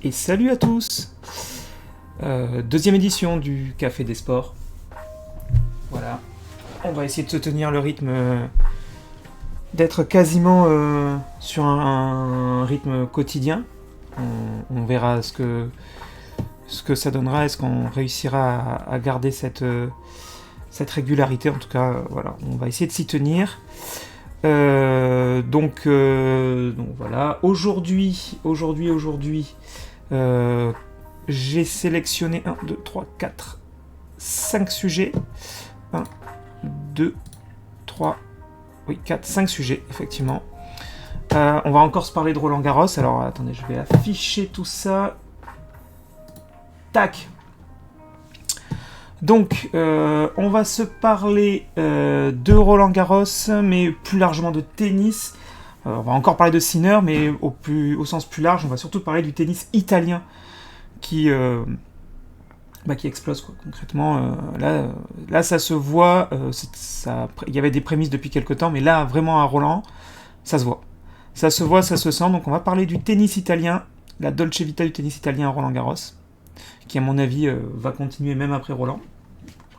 Et salut à tous. Deuxième édition du Café des Sports. Voilà. On va essayer de se tenir le rythme, d'être quasiment sur un rythme quotidien. On verra ce que ça donnera. Est-ce qu'on réussira à garder cette régularité? En tout cas, voilà, on va essayer de s'y tenir. Donc voilà. Aujourd'hui, j'ai sélectionné 1, 2, 3, 4, 5 sujets. 1, 2, 3, oui, 4, 5 sujets, effectivement. On va encore se parler de Roland Garros. Alors, attendez, je vais afficher tout ça. Tac. Donc, on va se parler de Roland Garros, mais plus largement de tennis. On va encore parler de Sinner, mais au sens plus large, on va surtout parler du tennis italien qui explose, quoi. Concrètement, là, ça se voit. Il y avait des prémices depuis quelques temps, mais là, vraiment à Roland, ça se voit. Ça se voit, ça se sent. Donc, on va parler du tennis italien, la Dolce Vita du tennis italien à Roland Garros, qui, à mon avis, va continuer même après Roland.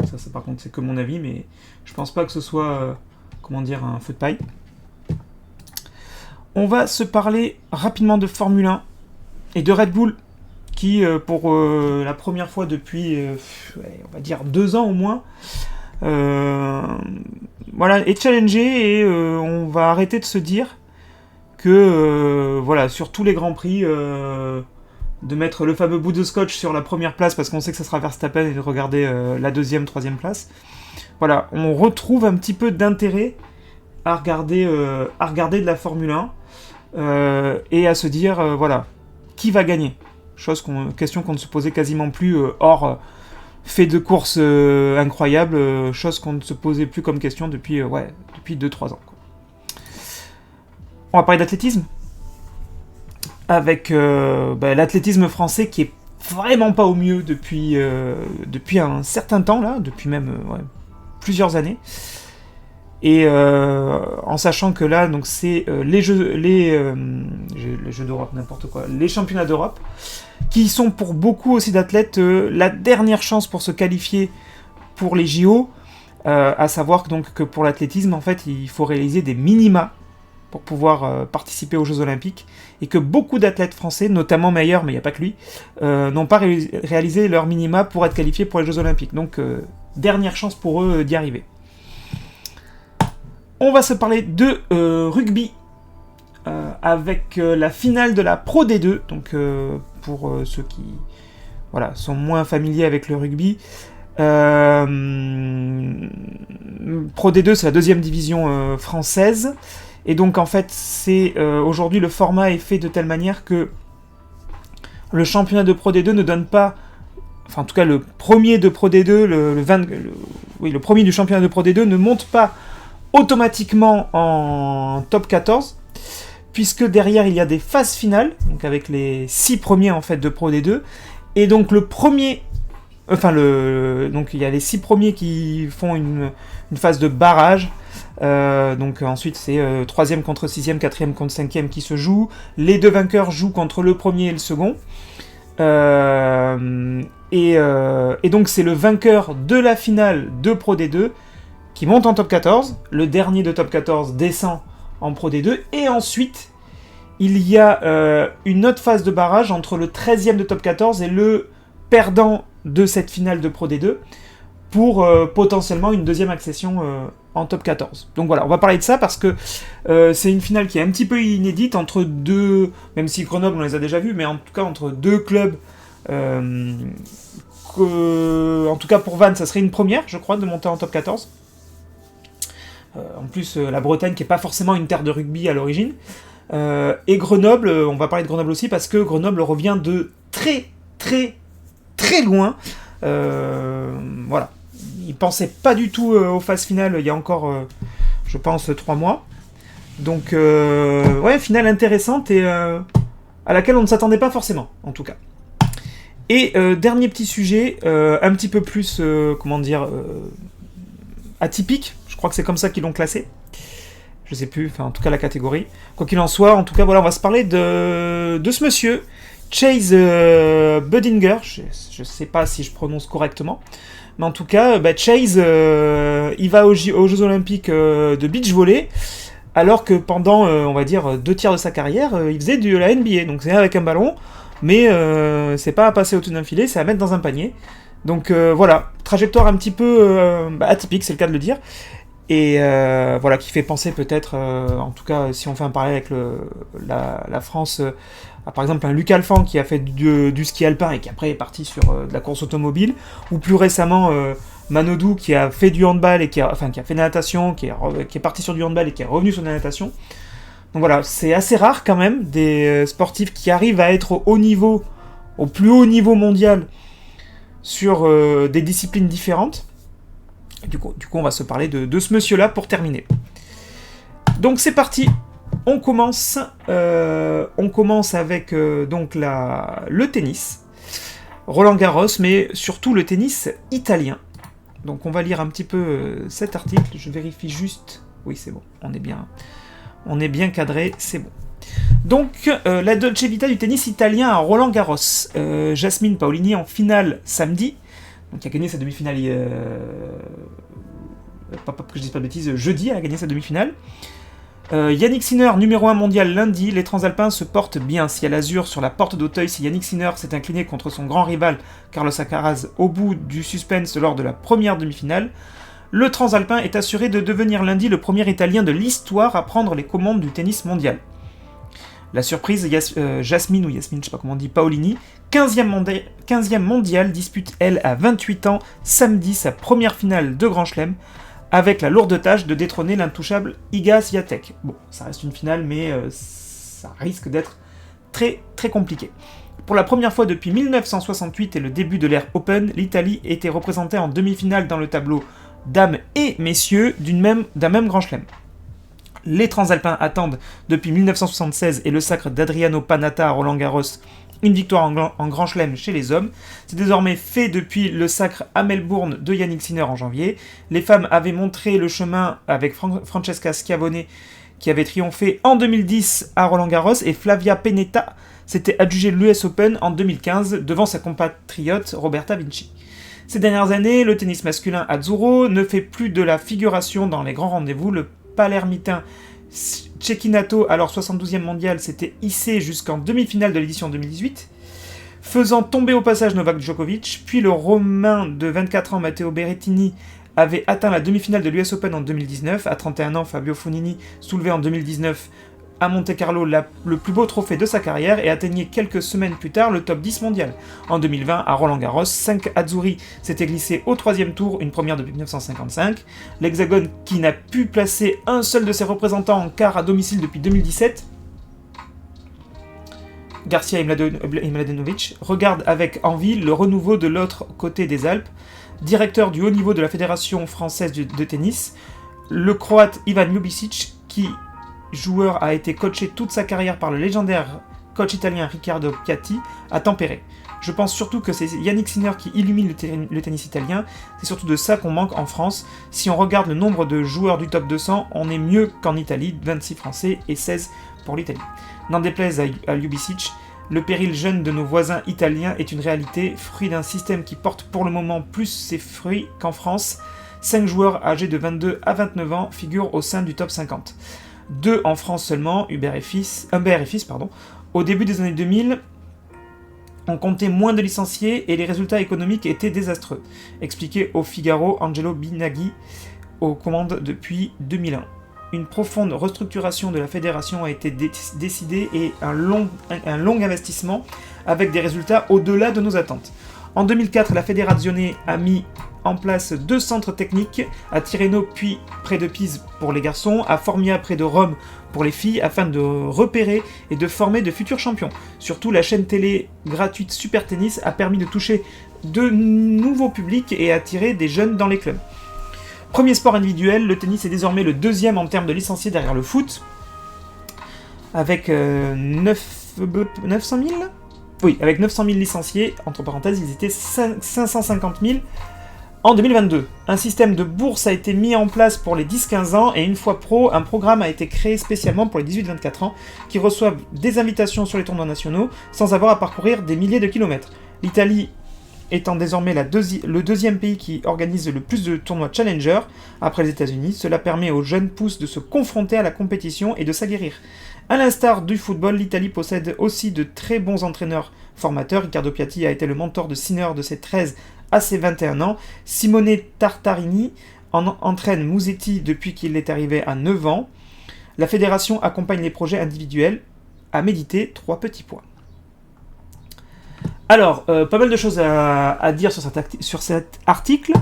Ça, par contre, c'est que mon avis, mais je pense pas que ce soit, un feu de paille. On va se parler rapidement de Formule 1 et de Red Bull, qui, pour la première fois depuis, on va dire 2 ans au moins, est challengé, et on va arrêter de se dire que, sur tous les grands prix, de mettre le fameux bout de scotch sur la première place parce qu'on sait que ça sera Verstappen, et de regarder la deuxième, troisième place. Voilà, on retrouve un petit peu d'intérêt à regarder de la Formule 1 et à se dire, qui va gagner ? Question qu'on ne se posait quasiment plus hors fait de course incroyable, chose qu'on ne se posait plus comme question depuis 2-3 ans. Quoi. On va parler d'athlétisme avec l'athlétisme français qui est vraiment pas au mieux depuis un certain temps là, depuis même plusieurs années. Et en sachant que là, donc c'est les Jeux d'Europe, n'importe quoi, les championnats d'Europe, qui sont pour beaucoup aussi d'athlètes la dernière chance pour se qualifier pour les JO, à savoir donc que pour l'athlétisme, en fait, il faut réaliser des minima pour pouvoir participer aux Jeux Olympiques, et que beaucoup d'athlètes français, notamment Meyer, mais il n'y a pas que lui, n'ont pas réalisé leur minima pour être qualifiés pour les Jeux Olympiques. Donc, dernière chance pour eux d'y arriver. On va se parler de rugby, avec la finale de la Pro D2, donc pour ceux qui sont moins familiers avec le rugby. Pro D2, c'est la deuxième division française, et donc en fait, c'est aujourd'hui le format est fait de telle manière que le championnat de Pro D2 ne donne pas, enfin en tout cas le premier de Pro D2, le premier du championnat de Pro D2 ne monte pas automatiquement en top 14, puisque derrière il y a des phases finales, donc avec les 6 premiers en fait de Pro D2, et donc donc il y a les 6 premiers qui font une phase de barrage, donc ensuite c'est 3e contre 6e, 4e contre 5e qui se joue, les 2 vainqueurs jouent contre le premier et le second, et donc c'est le vainqueur de la finale de Pro D2 qui monte en top 14, le dernier de top 14 descend en Pro D2, et ensuite, il y a une autre phase de barrage entre le 13e de top 14 et le perdant de cette finale de Pro D2, pour potentiellement une deuxième accession en top 14. Donc voilà, on va parler de ça parce que c'est une finale qui est un petit peu inédite entre deux, même si Grenoble on les a déjà vus, mais en tout cas entre deux clubs, en tout cas pour Vannes, ça serait une première, je crois, de monter en top 14. En plus, la Bretagne, qui n'est pas forcément une terre de rugby à l'origine. Et Grenoble, on va parler de Grenoble aussi, parce que Grenoble revient de très, très, très loin. Ils ne pensaient pas du tout aux phases finales il y a encore, je pense, 3 mois. Donc, finale intéressante, et à laquelle on ne s'attendait pas forcément, en tout cas. Et dernier petit sujet, un petit peu plus, atypique. Je crois que c'est comme ça qu'ils l'ont classé. Je sais plus, enfin en tout cas la catégorie. Quoi qu'il en soit, en tout cas voilà, on va se parler de ce monsieur Chase Budinger, je sais pas si je prononce correctement, mais en tout cas, Chase, il va aux Jeux Olympiques de beach volley, alors que pendant, on va dire, 2 tiers de sa carrière, il faisait de la NBA, donc c'est avec un ballon, mais c'est pas à passer au-dessus d'un filet, c'est à mettre dans un panier. Donc voilà, trajectoire un petit peu atypique, c'est le cas de le dire, et voilà, qui fait penser peut-être, en tout cas si on fait un parallèle avec la France, à, par exemple un Luc Alphand qui a fait du ski alpin et qui après est parti sur de la course automobile, ou plus récemment Manodou qui a fait du handball et qui a fait de la natation, qui est parti sur du handball et qui est revenu sur de la natation. Donc voilà, c'est assez rare quand même des sportifs qui arrivent à être au haut niveau, au plus haut niveau mondial, sur des disciplines différentes. Et du coup, on va se parler de ce monsieur-là pour terminer. Donc c'est parti, on commence avec donc le tennis, Roland Garros, mais surtout le tennis italien. Donc on va lire un petit peu cet article, je vérifie juste, oui c'est bon, on est bien cadré, c'est bon. Donc, la Dolce Vita du tennis italien à Roland Garros. Jasmine Paolini en finale samedi. Donc, qui a gagné sa demi-finale. Que je dise pas de bêtises, jeudi, elle a gagné sa demi-finale. Yannick Sinner, numéro 1 mondial lundi. Les Transalpins se portent bien. Si à l'azur sur la porte d'Auteuil, si Yannick Sinner s'est incliné contre son grand rival Carlos Alcaraz au bout du suspense lors de la première demi-finale, le Transalpin est assuré de devenir lundi le premier Italien de l'histoire à prendre les commandes du tennis mondial. La surprise, Jasmine, je sais pas comment on dit, Paolini, 15e mondial, dispute elle à 28 ans, samedi, sa première finale de Grand Chelem, avec la lourde tâche de détrôner l'intouchable Iga Swiatek. Bon, ça reste une finale, mais ça risque d'être très très compliqué. Pour la première fois depuis 1968 et le début de l'ère Open, l'Italie était représentée en demi-finale dans le tableau dames et messieurs d'un même Grand Chelem. Les Transalpins attendent depuis 1976 et le sacre d'Adriano Panatta à Roland Garros une victoire en Grand Chelem chez les hommes. C'est désormais fait depuis le sacre à Melbourne de Yannick Sinner en janvier. Les femmes avaient montré le chemin avec Francesca Schiavone qui avait triomphé en 2010 à Roland Garros et Flavia Pennetta s'était adjugée l'US Open en 2015 devant sa compatriote Roberta Vinci. Ces dernières années, le tennis masculin azzurro ne fait plus de la figuration dans les grands rendez-vous. Le palermitain Cecchinato, alors 72e mondial, s'était hissé jusqu'en demi-finale de l'édition 2018, faisant tomber au passage Novak Djokovic, puis le Romain de 24 ans Matteo Berrettini avait atteint la demi-finale de l'US Open en 2019, à 31 ans Fabio Fognini soulevait en 2019 à Monte-Carlo le plus beau trophée de sa carrière et atteignait quelques semaines plus tard le top 10 mondial. En 2020, à Roland-Garros, 5 Azzurri s'étaient glissés au 3e tour, une première depuis 1955. L'Hexagone, qui n'a pu placer un seul de ses représentants en quart à domicile depuis 2017, Garcia et Mladenovic, regarde avec envie le renouveau de l'autre côté des Alpes. Directeur du haut niveau de la Fédération française de tennis, le Croate Ivan Ljubicic, qui joueur a été coaché toute sa carrière par le légendaire coach italien Riccardo Piatti, a tempéré. Je pense surtout que c'est Yannick Sinner qui illumine le tennis italien, c'est surtout de ça qu'on manque en France. Si on regarde le nombre de joueurs du top 200, on est mieux qu'en Italie, 26 Français et 16 pour l'Italie. N'en déplaise à Ljubicic, le péril jeune de nos voisins italiens est une réalité, fruit d'un système qui porte pour le moment plus ses fruits qu'en France. 5 joueurs âgés de 22 à 29 ans figurent au sein du top 50. 2 en France seulement, Humbert et Fils. Au début des années 2000, on comptait moins de licenciés et les résultats économiques étaient désastreux. Expliqué au Figaro Angelo Binaghi, aux commandes depuis 2001. Une profonde restructuration de la fédération a été décidée et un long investissement avec des résultats au-delà de nos attentes. En 2004, la Federazione a mis en place 2 centres techniques, à Tirreno puis près de Pise pour les garçons, à Formia près de Rome pour les filles, afin de repérer et de former de futurs champions. Surtout, la chaîne télé gratuite Super Tennis a permis de toucher de nouveaux publics et attirer des jeunes dans les clubs. Premier sport individuel, le tennis est désormais le 2e en termes de licenciés derrière le foot, avec 900 000 ? Oui, avec 900 000 licenciés, entre parenthèses, ils étaient 550 000 En 2022, un système de bourse a été mis en place pour les 10-15 ans et une fois pro, un programme a été créé spécialement pour les 18-24 ans qui reçoivent des invitations sur les tournois nationaux sans avoir à parcourir des milliers de kilomètres. L'Italie étant désormais le deuxième pays qui organise le plus de tournois Challenger après les États-Unis, cela permet aux jeunes pousses de se confronter à la compétition et de s'aguerrir. A l'instar du football, l'Italie possède aussi de très bons entraîneurs formateurs. Riccardo Piatti a été le mentor de Sinner de ses 13 à ses 21 ans. Simone Tartarini entraîne Musetti depuis qu'il est arrivé à 9 ans. La fédération accompagne les projets individuels. À méditer, 3 petits points. Alors, pas mal de choses à dire sur cet article.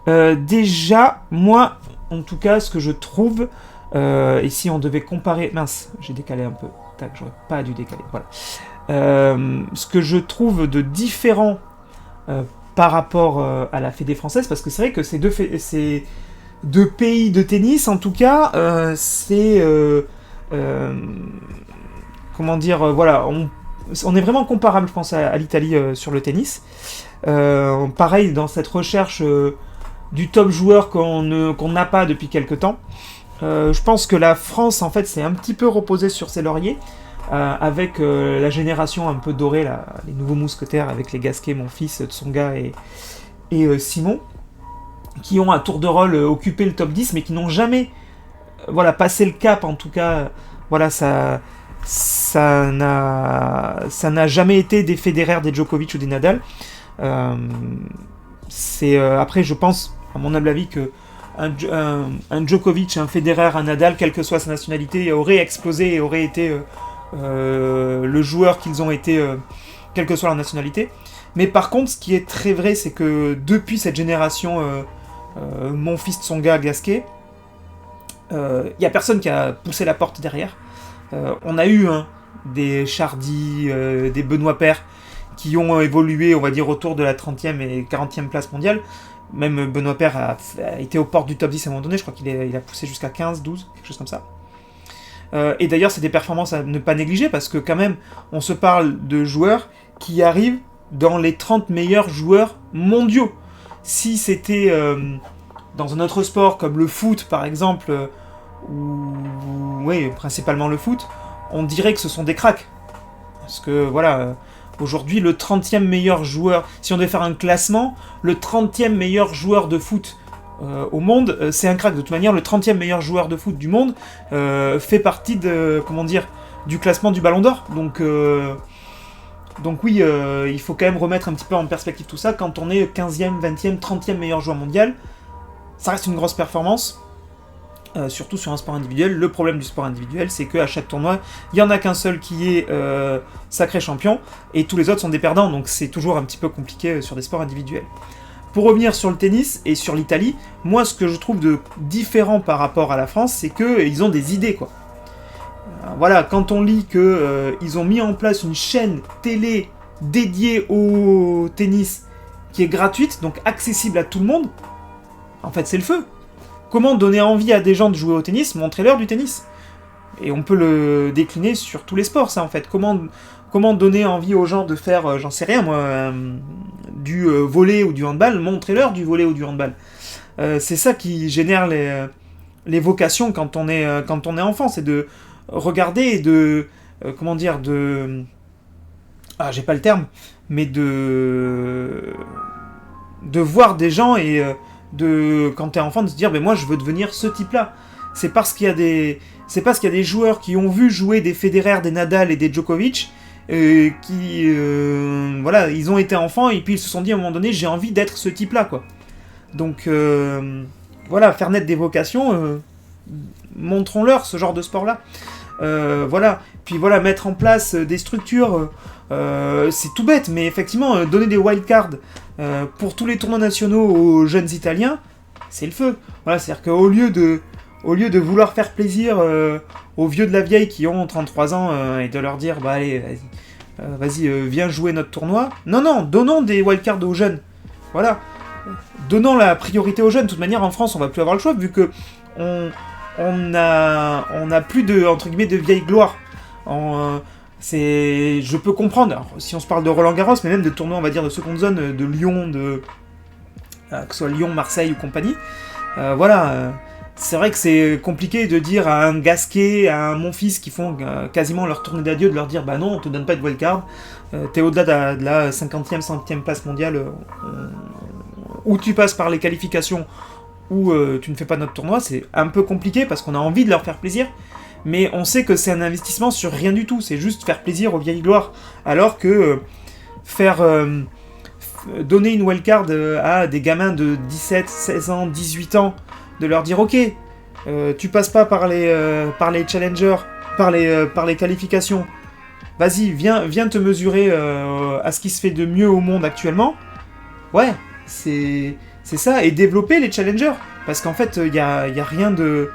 Déjà, moi, en tout cas, ce que je trouve, et si on devait comparer... Mince, j'ai décalé un peu. Tac, j'aurais pas dû décaler. Voilà. Ce que je trouve de différent par rapport à la Fédé française, parce que c'est vrai que ces deux pays de tennis, en tout cas, comment dire, voilà, on est vraiment comparable, je pense, à l'Italie sur le tennis. Pareil, dans cette recherche du top joueur qu'on n'a pas depuis quelques temps. Je pense que la France, en fait, s'est un petit peu reposée sur ses lauriers, avec la génération un peu dorée, là, les nouveaux mousquetaires, avec les Gasquet, mon fils, Tsonga et Simon, qui ont à tour de rôle occupé le top 10, mais qui n'ont jamais passé le cap, en tout cas. Voilà, ça n'a jamais été des Federer, des Djokovic ou des Nadal. Après, je pense, à mon humble avis, que un Djokovic, un Federer, un Nadal, quelle que soit sa nationalité, aurait explosé et aurait été le joueur qu'ils ont été, quelle que soit leur nationalité. Mais par contre, ce qui est très vrai, c'est que depuis cette génération, mon fils Tsonga, Gasquet, il n'y a personne qui a poussé la porte derrière. On a eu des Chardy, des Benoît Paire, qui ont évolué, on va dire, autour de la 30e et 40e place mondiale. Même Benoît Paire a été aux portes du top 10 à un moment donné, je crois qu'il a poussé jusqu'à 15, 12, quelque chose comme ça. Et d'ailleurs, c'est des performances à ne pas négliger, parce que quand même, on se parle de joueurs qui arrivent dans les 30 meilleurs joueurs mondiaux. Si c'était dans un autre sport, comme le foot par exemple, oui, principalement le foot, on dirait que ce sont des cracks. Parce que voilà, aujourd'hui, le 30e meilleur joueur, si on devait faire un classement, le 30e meilleur joueur de foot au monde, c'est un crack. De toute manière, le 30e meilleur joueur de foot du monde fait partie du classement du Ballon d'Or. Donc oui, il faut quand même remettre un petit peu en perspective tout ça. Quand on est 15e, 20e, 30e meilleur joueur mondial, ça reste une grosse performance. Surtout sur un sport individuel. Le problème du sport individuel, c'est qu'à chaque tournoi, il n'y en a qu'un seul qui est sacré champion, et tous les autres sont des perdants, donc c'est toujours un petit peu compliqué sur des sports individuels. Pour revenir sur le tennis et sur l'Italie, moi ce que je trouve de différent par rapport à la France, c'est qu'ils ont des idées, quoi. Voilà, quand on lit qu'ils ont mis en place une chaîne télé dédiée au tennis qui est gratuite, donc accessible à tout le monde, en fait c'est le feu. Comment donner envie à des gens de jouer au tennis? Montrez-leur du tennis. Et on peut le décliner sur tous les sports, ça, en fait. Comment donner envie aux gens de faire, j'en sais rien, moi, du volley ou du handball? Montrez-leur du volley ou du handball. C'est ça qui génère les vocations quand on est enfant, c'est de regarder et de... j'ai pas le terme, mais de voir des gens et... quand t'es enfant, de se dire moi je veux devenir ce type-là. C'est parce qu'il y a des joueurs qui ont vu jouer des Federer, des Nadal et des Djokovic, ils ont été enfants et puis ils se sont dit à un moment donné j'ai envie d'être ce type-là, quoi. Donc faire naître des vocations, montrons-leur ce genre de sport-là. Puis mettre en place des structures, c'est tout bête, mais effectivement, donner des wildcards pour tous les tournois nationaux aux jeunes Italiens, c'est le feu. Voilà, c'est-à-dire qu'au lieu de vouloir faire plaisir aux vieux de la vieille qui ont 33 ans et de leur dire allez, vas-y, viens jouer notre tournoi. Non, donnons des wildcards aux jeunes. Voilà. Donnons la priorité aux jeunes. De toute manière, en France, on va plus avoir le choix vu que on a plus de, entre guillemets, de vieille gloire. Je peux comprendre, alors, si on se parle de Roland Garros, mais même de tournois, on va dire, de seconde zone, de Lyon, que ce soit Lyon, Marseille ou compagnie. Voilà, c'est vrai que c'est compliqué de dire à un Gasquet, à un Monfils qui font quasiment leur tournée d'adieu, de leur dire bah non, on te donne pas de wildcard, t'es au-delà de la 50e, 100e place mondiale, ou tu passes par les qualifications, ou tu ne fais pas notre tournoi. C'est un peu compliqué parce qu'on a envie de leur faire plaisir, mais on sait que c'est un investissement sur rien du tout, c'est juste faire plaisir aux vieilles gloires, alors que donner une wildcard à des gamins de 17, 16 ans, 18 ans, de leur dire ok, tu passes pas par les challengers, par les qualifications, vas-y, viens te mesurer à ce qui se fait de mieux au monde actuellement. Ouais, c'est ça, et développer les challengers, parce qu'en fait, il y a rien de,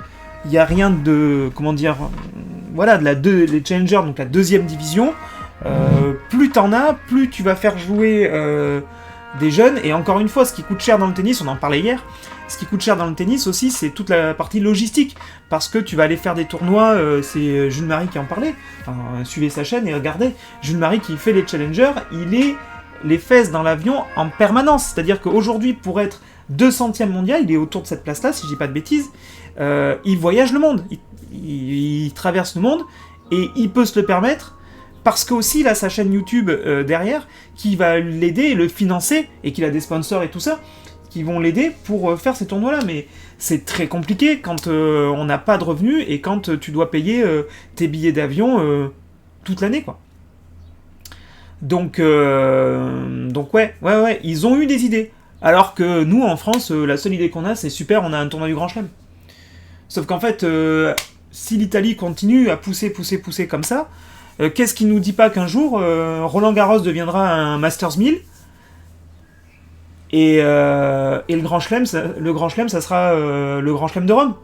comment dire, voilà, les challengers, donc la deuxième division, plus t'en as, plus tu vas faire jouer des jeunes, et encore une fois, ce qui coûte cher dans le tennis, on en parlait hier, ce qui coûte cher dans le tennis aussi, c'est toute la partie logistique, parce que tu vas aller faire des tournois, c'est Jules Marie qui en parlait, enfin, suivez sa chaîne et regardez, Jules Marie qui fait les challengers, il est les fesses dans l'avion en permanence, c'est-à-dire qu'aujourd'hui, pour être 200e mondial, il est autour de cette place-là, si je dis pas de bêtises, il voyage le monde, il traverse le monde, et il peut se le permettre, parce que aussi il a sa chaîne YouTube derrière, qui va l'aider et le financer, et qu'il a des sponsors et tout ça, qui vont l'aider pour faire ces tournois-là, mais c'est très compliqué quand on n'a pas de revenus, et quand tu dois payer tes billets d'avion toute l'année, quoi. Donc ouais, ils ont eu des idées. Alors que nous, en France, la seule idée qu'on a, c'est super, on a un tournoi du Grand Chelem. Sauf qu'en fait, si l'Italie continue à pousser comme ça, qu'est-ce qui nous dit pas qu'un jour, Roland Garros deviendra un Masters 1000 et le Grand Chelem, ça sera le Grand Chelem de Rome.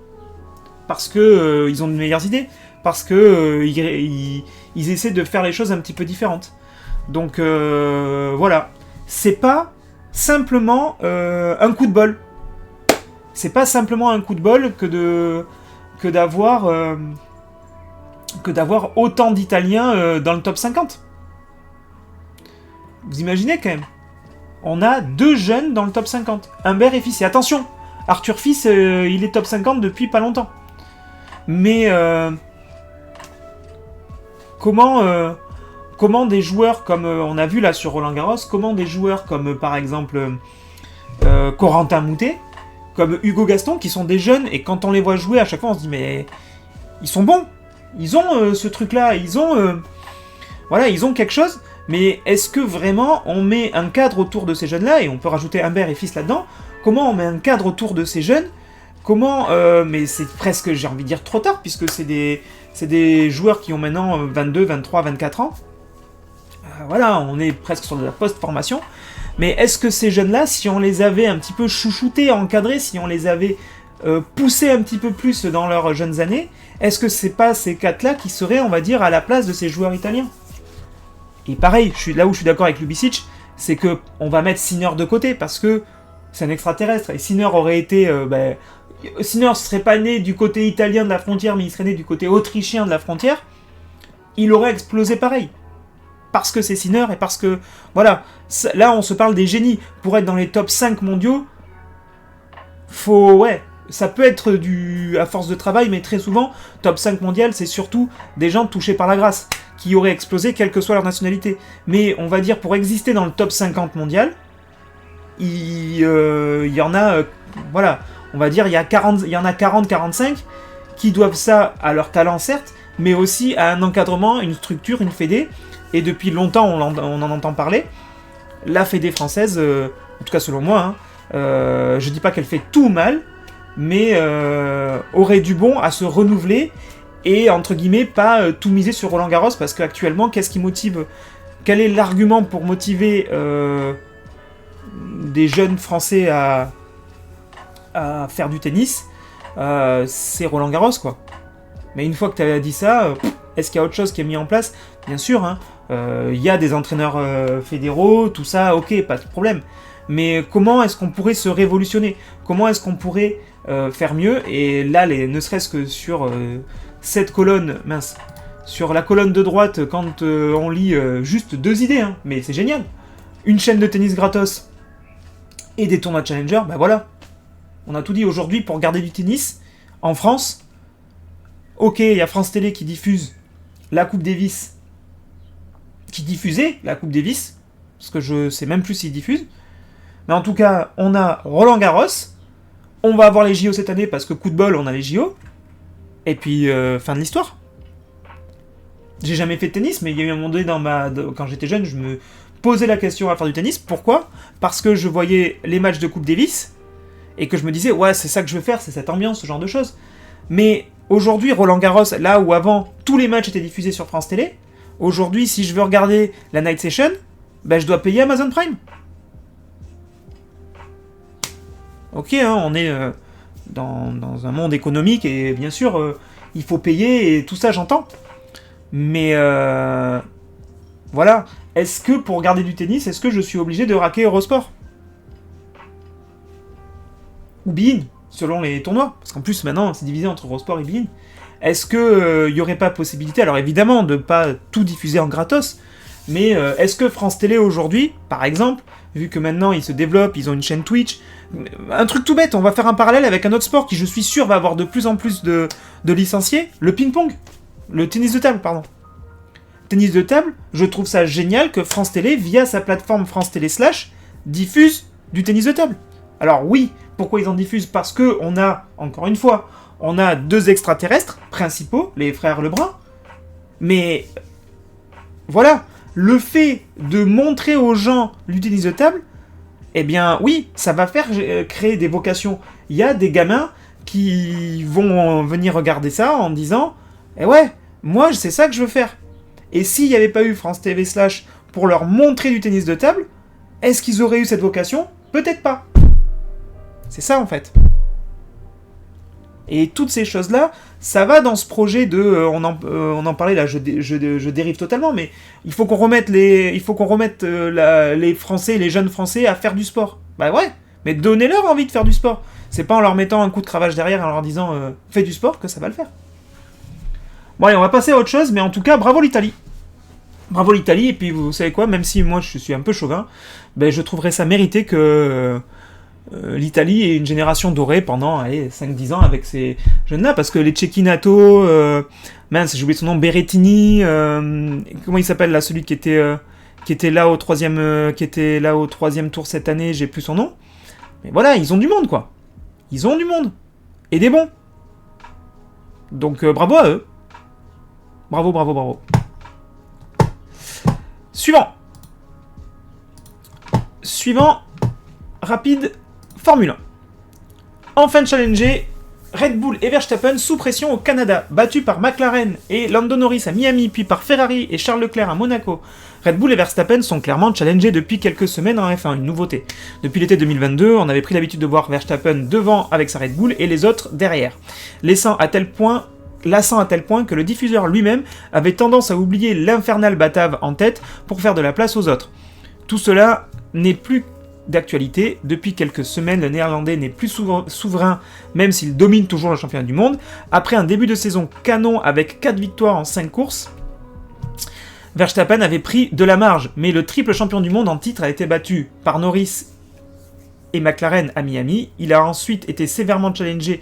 Parce que ils ont de meilleures idées. Parce que ils essaient de faire les choses un petit peu différentes. Donc voilà. C'est pas simplement un coup de bol. C'est pas simplement un coup de bol que d'avoir autant d'Italiens dans le top 50. Vous imaginez quand même. On a 2 jeunes dans le top 50. Humbert et Fils. Et attention, Arthur Fils, il est top 50 depuis pas longtemps. Mais comment des joueurs comme on a vu là sur Roland Garros, comment des joueurs comme par exemple Corentin Moutet, comme Hugo Gaston, qui sont des jeunes, et quand on les voit jouer, à chaque fois on se dit mais ils sont bons, ils ont ce truc-là, ils ont quelque chose, mais est-ce que vraiment on met un cadre autour de ces jeunes-là, et on peut rajouter Humbert et Fils là-dedans, comment on met un cadre autour de ces jeunes, mais c'est presque, j'ai envie de dire, trop tard, puisque c'est des joueurs qui ont maintenant 22, 23, 24 ans, voilà, on est presque sur de la post-formation, mais est-ce que ces jeunes-là, si on les avait un petit peu chouchoutés, encadrés, si on les avait poussés un petit peu plus dans leurs jeunes années, est-ce que c'est pas ces 4-là qui seraient, on va dire, à la place de ces joueurs italiens? Et pareil, là où je suis d'accord avec Lubicic, c'est que on va mettre Sinner de côté, parce que c'est un extraterrestre, et Sinner aurait été... Sinner serait pas né du côté italien de la frontière, mais il serait né du côté autrichien de la frontière, il aurait explosé pareil. Parce que c'est Sinner, et parce que... Voilà, là on se parle des génies. Pour être dans les top 5 mondiaux, ça peut être à force de travail, mais très souvent, top 5 mondial, c'est surtout des gens touchés par la grâce, qui auraient explosé quelle que soit leur nationalité. Mais on va dire, pour exister dans le top 50 mondial, il y en a... voilà, on va dire, il y en a 40-45 qui doivent ça à leur talent, certes, mais aussi à un encadrement, une structure, une fédé. Et depuis longtemps, on en entend parler. La fédé française, en tout cas selon moi, je dis pas qu'elle fait tout mal, mais aurait du bon à se renouveler et, entre guillemets, pas tout miser sur Roland Garros, parce qu'actuellement, qu'est-ce qui motive? Quel est l'argument pour motiver des jeunes Français à faire du tennis? C'est Roland Garros, quoi. Mais une fois que tu as dit ça, est-ce qu'il y a autre chose qui est mis en place? Bien sûr, il y a des entraîneurs fédéraux, tout ça, ok, pas de problème. Mais comment est-ce qu'on pourrait se révolutionner? Comment est-ce qu'on pourrait faire mieux? Et là, ne serait-ce que sur cette colonne, sur la colonne de droite, quand on lit juste 2 idées, mais c'est génial. Une chaîne de tennis gratos, et des tournois Challenger, bah voilà. On a tout dit. Aujourd'hui, pour regarder du tennis, en France, ok, il y a France Télé qui diffuse la Coupe Davis, qui diffusait la Coupe Davis, parce que je sais même plus s'ils diffusent. Mais en tout cas, on a Roland Garros, on va avoir les JO cette année, parce que coup de bol, on a les JO, et puis fin de l'histoire. J'ai jamais fait de tennis, mais il y a eu un moment donné quand j'étais jeune, je me posais la question à faire du tennis. Pourquoi ? Parce que je voyais les matchs de Coupe Davis, et que je me disais, ouais, c'est ça que je veux faire, c'est cette ambiance, ce genre de choses. Mais aujourd'hui, Roland Garros, là où avant, tous les matchs étaient diffusés sur France Télé, aujourd'hui, si je veux regarder la Night Session, ben, je dois payer Amazon Prime. Ok, hein, on est dans un monde économique, et bien sûr, il faut payer, et tout ça, j'entends. Mais voilà. Est-ce que pour regarder du tennis, est-ce que je suis obligé de raquer Eurosport ? Ou beIN, selon les tournois. Parce qu'en plus, maintenant, c'est divisé entre Eurosport et beIN. Est-ce qu'il n'y aurait pas possibilité, alors évidemment, de ne pas tout diffuser en gratos, mais est-ce que France Télé aujourd'hui, par exemple, vu que maintenant ils se développent, ils ont une chaîne Twitch, un truc tout bête, on va faire un parallèle avec un autre sport qui, je suis sûr, va avoir de plus en plus de licenciés, le ping-pong. Le tennis de table, pardon. Tennis de table, je trouve ça génial que France Télé, via sa plateforme France Télé /, diffuse du tennis de table. Alors oui, pourquoi ils en diffusent ? Parce que on a, encore une fois, on a 2 extraterrestres principaux, les frères Lebrun. Mais voilà, le fait de montrer aux gens du tennis de table, eh bien oui, ça va faire créer des vocations. Il y a des gamins qui vont venir regarder ça en disant « Eh ouais, moi c'est ça que je veux faire ». Et s'il n'y avait pas eu France TV / pour leur montrer du tennis de table, est-ce qu'ils auraient eu cette vocation ? Peut-être pas. C'est ça en fait. Et toutes ces choses-là, ça va dans ce projet de... on en parlait là, je dérive totalement, mais il faut qu'on remette les Français, les jeunes Français à faire du sport. Bah ouais, mais donnez-leur envie de faire du sport. C'est pas en leur mettant un coup de cravache derrière, en leur disant fais du sport que ça va le faire. Bon allez, on va passer à autre chose, mais en tout cas, bravo l'Italie. Bravo l'Italie, et puis vous savez quoi, même si moi je suis un peu chauvin, ben, je trouverais ça mérité que l'Italie ait une génération dorée pendant 5-10 ans avec ces jeunes-là, parce que les Cecchinato, mince, j'ai oublié son nom, Berrettini, comment il s'appelle là, celui qui était là au troisième tour cette année, j'ai plus son nom, mais voilà, ils ont du monde quoi. Ils ont du monde. Et des bons. Donc bravo à eux. Bravo, bravo, bravo. Suivant, rapide, Formule 1. Enfin challengé, Red Bull et Verstappen sous pression au Canada, battus par McLaren et Lando Norris à Miami, puis par Ferrari et Charles Leclerc à Monaco. Red Bull et Verstappen sont clairement challengés depuis quelques semaines en F1, une nouveauté. Depuis l'été 2022, on avait pris l'habitude de voir Verstappen devant avec sa Red Bull et les autres derrière, lassant à tel point que le diffuseur lui-même avait tendance à oublier l'infernal Batave en tête pour faire de la place aux autres. Tout cela n'est plus d'actualité. Depuis quelques semaines, le Néerlandais n'est plus souverain, même s'il domine toujours le championnat du monde. Après un début de saison canon avec 4 victoires en 5 courses, Verstappen avait pris de la marge, mais le triple champion du monde en titre a été battu par Norris et McLaren à Miami. Il a ensuite été sévèrement challengé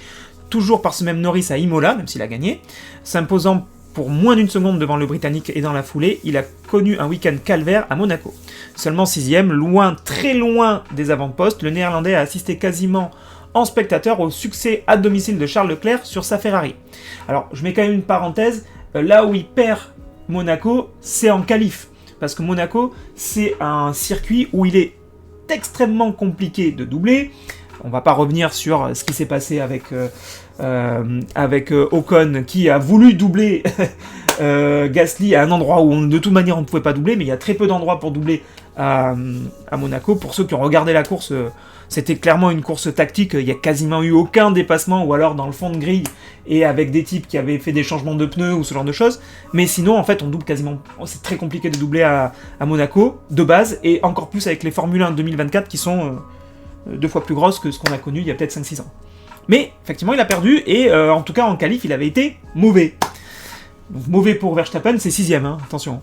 toujours par ce même Norris à Imola, même s'il a gagné, s'imposant pour moins d'une seconde devant le Britannique, et dans la foulée, il a connu un week-end calvaire à Monaco. Seulement 6ème, loin, très loin des avant-postes, le Néerlandais a assisté quasiment en spectateur au succès à domicile de Charles Leclerc sur sa Ferrari. Alors, je mets quand même une parenthèse, là où il perd Monaco, c'est en qualif, parce que Monaco, c'est un circuit où il est extrêmement compliqué de doubler. On va pas revenir sur ce qui s'est passé avec Ocon qui a voulu doubler Gasly à un endroit où de toute manière on ne pouvait pas doubler, mais il y a très peu d'endroits pour doubler à Monaco. Pour ceux qui ont regardé la course, c'était clairement une course tactique, il n'y a quasiment eu aucun dépassement, ou alors dans le fond de grille, et avec des types qui avaient fait des changements de pneus ou ce genre de choses, mais sinon en fait on double quasiment, c'est très compliqué de doubler à Monaco, de base, et encore plus avec les Formule 1 2024 qui sont 2 fois plus grosses que ce qu'on a connu il y a peut-être 5-6 ans. Mais effectivement il a perdu, et en tout cas en qualif il avait été mauvais. Donc, mauvais pour Verstappen, c'est 6ème, hein, attention.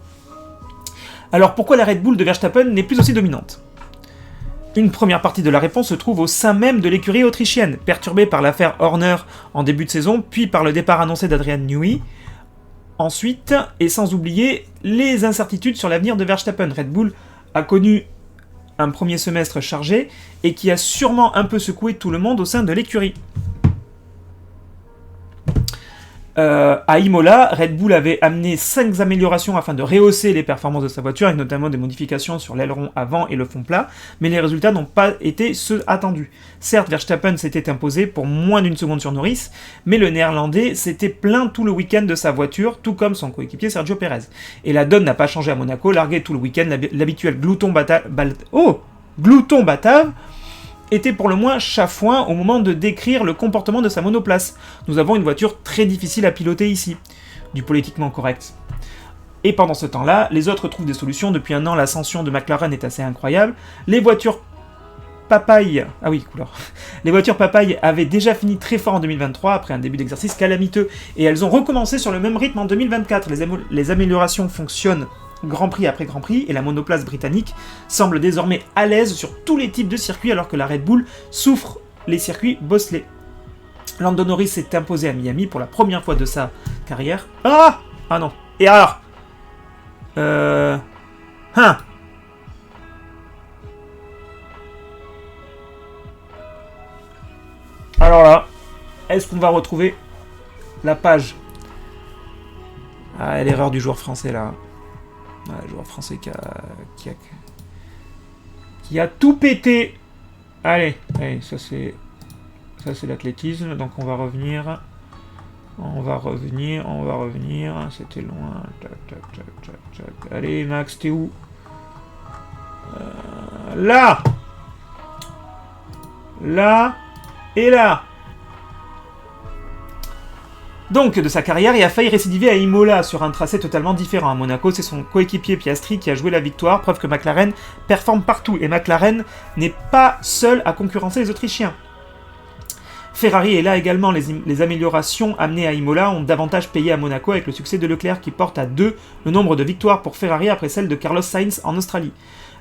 Alors pourquoi la Red Bull de Verstappen n'est plus aussi dominante ? Une première partie de la réponse se trouve au sein même de l'écurie autrichienne, perturbée par l'affaire Horner en début de saison, puis par le départ annoncé d'Adrian Newey. Ensuite, et sans oublier les incertitudes sur l'avenir de Verstappen. Red Bull a connu un premier semestre chargé et qui a sûrement un peu secoué tout le monde au sein de l'écurie. À Imola, Red Bull avait amené 5 améliorations afin de rehausser les performances de sa voiture, avec notamment des modifications sur l'aileron avant et le fond plat, mais les résultats n'ont pas été ceux attendus. Certes, Verstappen s'était imposé pour moins d'une seconde sur Norris, mais le néerlandais s'était plaint tout le week-end de sa voiture, tout comme son coéquipier Sergio Pérez. Et la donne n'a pas changé à Monaco, largué tout le week-end, l'habituel glouton batave était pour le moins chafouin au moment de décrire le comportement de sa monoplace. Nous avons une voiture très difficile à piloter ici, du politiquement correct. Et pendant ce temps-là, les autres trouvent des solutions. Depuis un an, l'ascension de McLaren est assez incroyable. Les voitures papaye... Ah oui, couleur. Les voitures papaye avaient déjà fini très fort en 2023, après un début d'exercice calamiteux, et elles ont recommencé sur le même rythme en 2024. Les améliorations fonctionnent Grand Prix après Grand Prix, et la monoplace britannique semble désormais à l'aise sur tous les types de circuits, alors que la Red Bull souffre les circuits bosselés. Lando Norris s'est imposé à Miami pour la première fois de sa carrière. Ah non. Et alors Alors là, est-ce qu'on va retrouver la page? Ah, l'erreur du joueur français là. Le joueur français qui a tout pété. Allez, ça c'est l'athlétisme, donc on va revenir. C'était loin. Tac. Allez, Max, t'es où? Là et là. Donc, de sa carrière, il a failli récidiver à Imola sur un tracé totalement différent. À Monaco, c'est son coéquipier Piastri qui a joué la victoire, preuve que McLaren performe partout. Et McLaren n'est pas seul à concurrencer les Autrichiens. Ferrari est là également. Les améliorations amenées à Imola ont davantage payé à Monaco avec le succès de Leclerc qui porte à 2 le nombre de victoires pour Ferrari après celle de Carlos Sainz en Australie.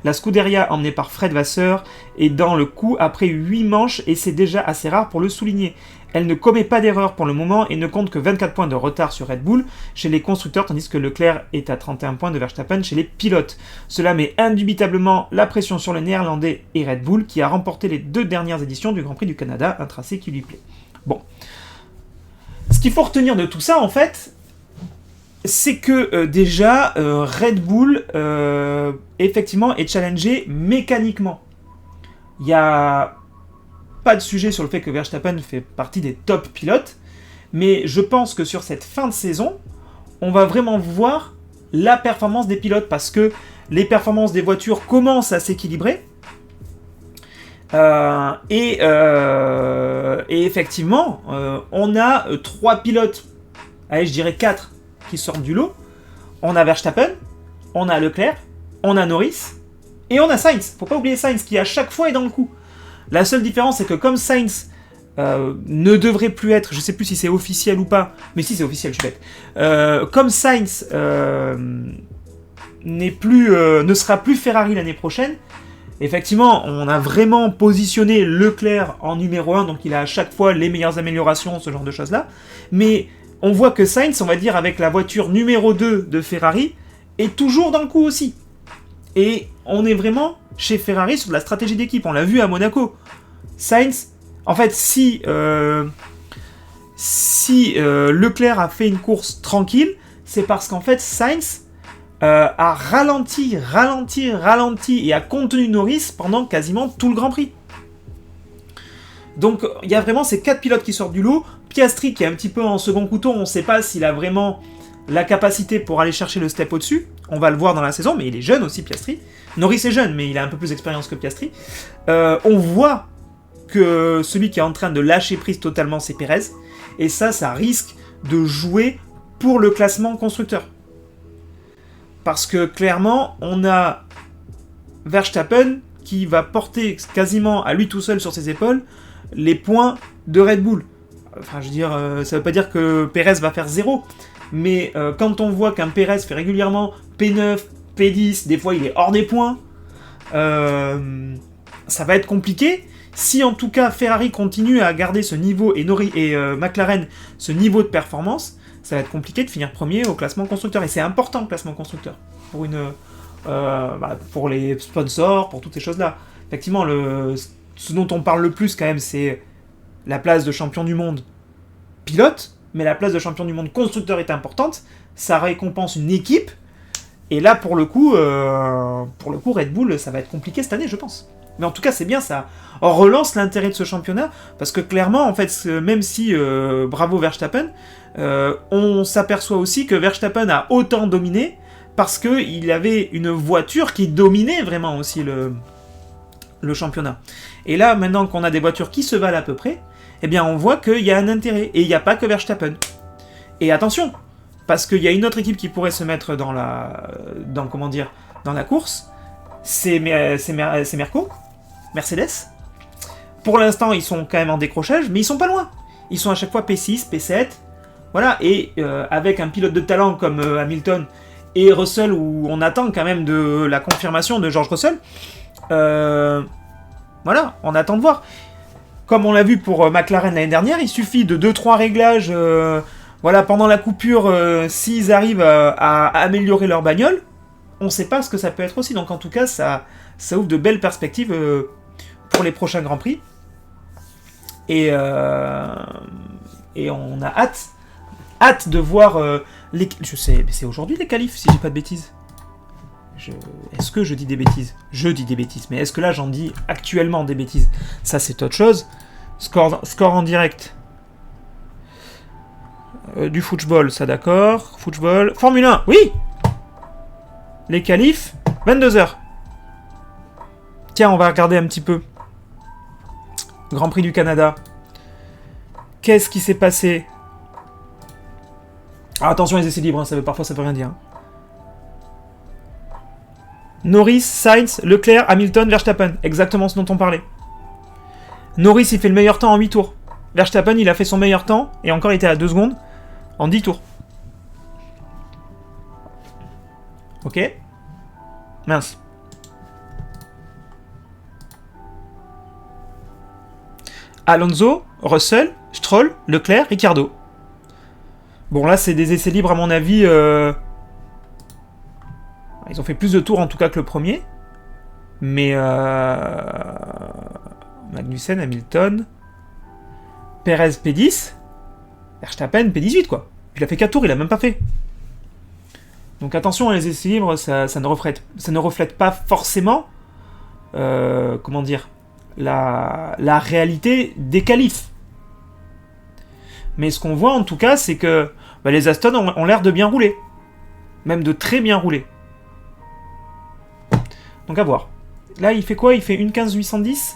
La Scuderia, emmenée par Fred Vasseur, est dans le coup après 8 manches et c'est déjà assez rare pour le souligner. Elle ne commet pas d'erreur pour le moment et ne compte que 24 points de retard sur Red Bull chez les constructeurs, tandis que Leclerc est à 31 points de Verstappen chez les pilotes. Cela met indubitablement la pression sur le néerlandais et Red Bull, qui a remporté les 2 dernières éditions du Grand Prix du Canada, un tracé qui lui plaît. Bon. Ce qu'il faut retenir de tout ça, en fait, c'est que déjà, Red Bull, effectivement, est challengé mécaniquement. Il y a pas de sujet sur le fait que Verstappen fait partie des top pilotes, mais je pense que sur cette fin de saison, on va vraiment voir la performance des pilotes, parce que les performances des voitures commencent à s'équilibrer, et effectivement, on a 3 pilotes, allez, je dirais 4, qui sortent du lot. On a Verstappen, on a Leclerc, on a Norris, et on a Sainz. Faut pas oublier Sainz, qui à chaque fois est dans le coup. La seule différence, c'est que comme Sainz ne devrait plus être, je sais plus si c'est officiel ou pas, mais si c'est officiel, je suis bête. Comme Sainz ne sera plus Ferrari l'année prochaine, effectivement, on a vraiment positionné Leclerc en numéro 1, donc il a à chaque fois les meilleures améliorations, ce genre de choses-là. Mais on voit que Sainz, on va dire, avec la voiture numéro 2 de Ferrari, est toujours dans le coup aussi. Et on est vraiment chez Ferrari sur de la stratégie d'équipe. On l'a vu à Monaco. Sainz, en fait, si Leclerc a fait une course tranquille, c'est parce qu'en fait, Sainz a ralenti et a contenu Norris pendant quasiment tout le Grand Prix. Donc, il y a vraiment ces 4 pilotes qui sortent du lot. Piastri, qui est un petit peu en second couteau, on ne sait pas s'il a vraiment la capacité pour aller chercher le step au-dessus. On va le voir dans la saison, mais il est jeune aussi, Piastri. Norris est jeune, mais il a un peu plus d'expérience que Piastri. On voit que celui qui est en train de lâcher prise totalement, c'est Pérez. Et ça risque de jouer pour le classement constructeur. Parce que clairement, on a Verstappen qui va porter quasiment à lui tout seul sur ses épaules les points de Red Bull. Enfin, je veux dire, ça veut pas dire que Pérez va faire 0, mais quand on voit qu'un Pérez fait régulièrement P9, P10, des fois il est hors des points, ça va être compliqué. Si en tout cas Ferrari continue à garder ce niveau et McLaren ce niveau de performance, ça va être compliqué de finir premier au classement constructeur. Et c'est important le classement constructeur pour les sponsors, pour toutes ces choses-là. Effectivement, ce dont on parle le plus quand même, c'est la place de champion du monde pilote, mais la place de champion du monde constructeur est importante. Ça récompense une équipe. Et là, pour le coup, Red Bull, ça va être compliqué cette année, je pense. Mais en tout cas, c'est bien, ça relance l'intérêt de ce championnat, parce que clairement, en fait, même si bravo Verstappen, on s'aperçoit aussi que Verstappen a autant dominé, parce qu'il avait une voiture qui dominait vraiment aussi le championnat. Et là, maintenant qu'on a des voitures qui se valent à peu près, eh bien, on voit qu'il y a un intérêt, et il n'y a pas que Verstappen. Et attention, parce qu'il y a une autre équipe qui pourrait se mettre dans la course, c'est Mercedes. Pour l'instant, ils sont quand même en décrochage, mais ils sont pas loin. Ils sont à chaque fois P6, P7. Voilà, et avec un pilote de talent comme Hamilton et Russell, où on attend quand même de la confirmation de George Russell, voilà, on attend de voir. Comme on l'a vu pour McLaren l'année dernière, il suffit de 2-3 réglages pendant la coupure, s'ils arrivent à améliorer leur bagnole, on ne sait pas ce que ça peut être aussi. Donc en tout cas, ça ouvre de belles perspectives pour les prochains Grands Prix. Et on a hâte de voir je sais, mais c'est aujourd'hui les qualifs, si je dis pas de bêtises. Est-ce que je dis des bêtises ? Je dis des bêtises, mais est-ce que là j'en dis actuellement des bêtises ? Ça c'est autre chose. Score en direct. Du football, ça d'accord. Football. Formule 1, oui ! Les qualifs, 22h. Tiens, on va regarder un petit peu. Grand Prix du Canada. Qu'est-ce qui s'est passé ? Ah, attention les essais libres, parfois ça veut rien dire. Norris, Sainz, Leclerc, Hamilton, Verstappen. Exactement ce dont on parlait. Norris, il fait le meilleur temps en 8 tours. Verstappen, il a fait son meilleur temps, et encore il était à 2 secondes, en 10 tours. Ok. Mince. Alonso, Russell, Stroll, Leclerc, Ricciardo. Bon, là, c'est des essais libres, à mon avis. Ils ont fait plus de tours, en tout cas, que le premier. Mais... Magnussen, Hamilton... Perez, P10. Verstappen, P18, quoi. Il a fait 4 tours, il a même pas fait. Donc attention, les essais libres, ça ne reflète pas forcément... la réalité des qualifs. Mais ce qu'on voit, en tout cas, c'est que les Aston ont l'air de bien rouler. Même de très bien rouler. Donc à voir. Là, il fait quoi ? Il fait 1,15,810 ?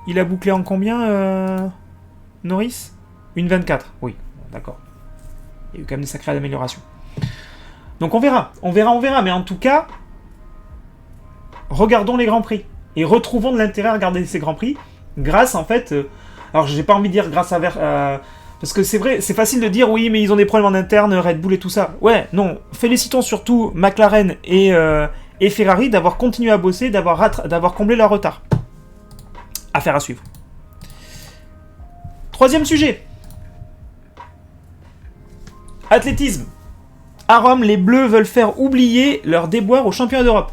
Il a bouclé en combien, Norris ? 1,24. Oui, d'accord. Il y a eu quand même des sacrées améliorations. Donc on verra. Mais en tout cas, regardons les Grands Prix. Et retrouvons de l'intérêt à regarder ces Grands Prix. Grâce, en fait... alors, j'ai pas envie de dire grâce à... parce que c'est vrai, c'est facile de dire, oui, mais ils ont des problèmes en interne, Red Bull et tout ça. Ouais, non. Félicitons surtout McLaren et Ferrari d'avoir continué à bosser, d'avoir comblé leur retard. Affaire à suivre. Troisième sujet. Athlétisme. À Rome, les Bleus veulent faire oublier leur déboire aux championnats d'Europe.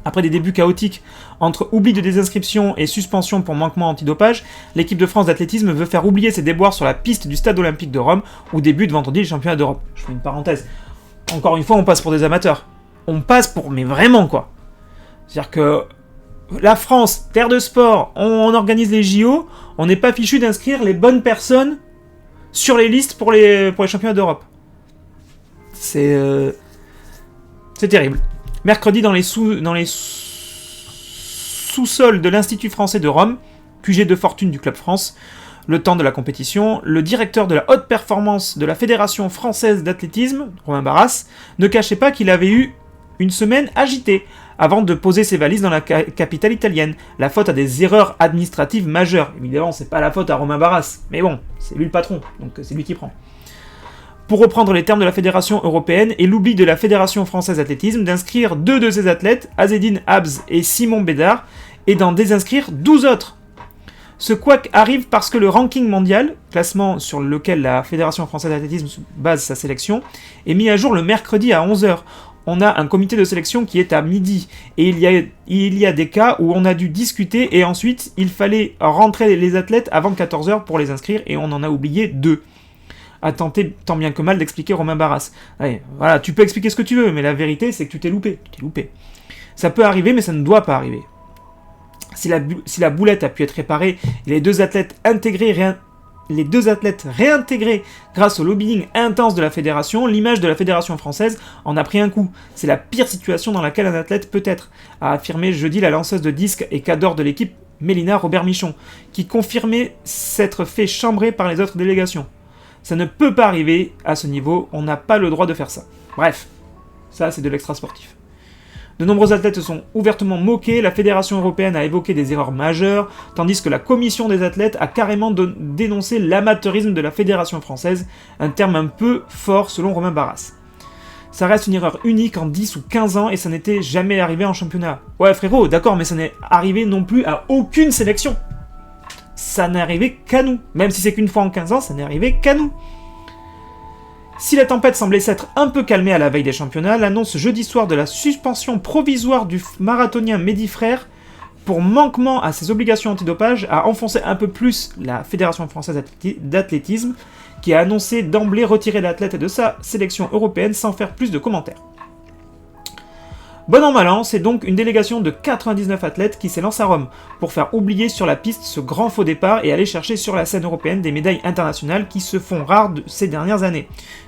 Après des débuts chaotiques entre oubli de désinscription et suspension pour manquement antidopage, l'équipe de France d'athlétisme veut faire oublier ses déboires sur la piste du stade olympique de Rome où débutent vendredi les championnats d'Europe. Je fais une parenthèse. Encore une fois, on passe pour des amateurs. Mais vraiment quoi. C'est-à-dire que la France, terre de sport, on organise les JO, on n'est pas fichu d'inscrire les bonnes personnes sur les listes pour les championnats d'Europe. C'est terrible. Mercredi, dans les sous-sols de l'Institut français de Rome, QG de fortune du Club France, le temps de la compétition, le directeur de la haute performance de la Fédération française d'athlétisme, Romain Barras, ne cachait pas qu'il avait eu une semaine agitée avant de poser ses valises dans la capitale italienne. La faute à des erreurs administratives majeures. Évidemment, c'est pas la faute à Romain Barras, mais bon, c'est lui le patron, donc c'est lui qui prend. pour reprendre les termes de la Fédération européenne et l'oubli de la Fédération française d'athlétisme d'inscrire 2 de ses athlètes, Azzedine Habs et Simon Bédard, et d'en désinscrire 12 autres. Ce couac arrive parce que le ranking mondial, classement sur lequel la Fédération française d'athlétisme base sa sélection, est mis à jour le mercredi à 11h. On a un comité de sélection qui est à midi, et il y a des cas où on a dû discuter, et ensuite il fallait rentrer les athlètes avant 14h pour les inscrire, et on en a oublié 2. A tenté tant bien que mal d'expliquer Romain Barras. Allez, voilà, tu peux expliquer ce que tu veux, mais la vérité c'est que tu t'es loupé. Ça peut arriver, mais ça ne doit pas arriver. Si la boulette a pu être réparée, et les deux athlètes réintégrés grâce au lobbying intense de la fédération, l'image de la fédération française en a pris un coup. C'est la pire situation dans laquelle un athlète peut être, a affirmé jeudi la lanceuse de disques et cadre de l'équipe Mélina Robert-Michon, qui confirmait s'être fait chambrer par les autres délégations. Ça ne peut pas arriver à ce niveau, on n'a pas le droit de faire ça. Bref, ça c'est de l'extra sportif. De nombreux athlètes se sont ouvertement moqués, la Fédération européenne a évoqué des erreurs majeures, tandis que la commission des athlètes a carrément dénoncé l'amateurisme de la Fédération française, un terme un peu fort selon Romain Barras. Ça reste une erreur unique en 10 ou 15 ans et ça n'était jamais arrivé en championnat. Ouais frérot, d'accord, mais ça n'est arrivé non plus à aucune sélection. Ça n'est arrivé qu'à nous. Même si c'est qu'une fois en 15 ans, ça n'est arrivé qu'à nous. Si la tempête semblait s'être un peu calmée à la veille des championnats, l'annonce jeudi soir de la suspension provisoire du marathonien Mehdi Frère pour manquement à ses obligations antidopage a enfoncé un peu plus la Fédération française d'athlétisme, qui a annoncé d'emblée retirer l'athlète de sa sélection européenne sans faire plus de commentaires. Bon an mal an, c'est donc une délégation de 99 athlètes qui s'élance à Rome pour faire oublier sur la piste ce grand faux départ et aller chercher sur la scène européenne des médailles internationales qui se font rares ces dernières années.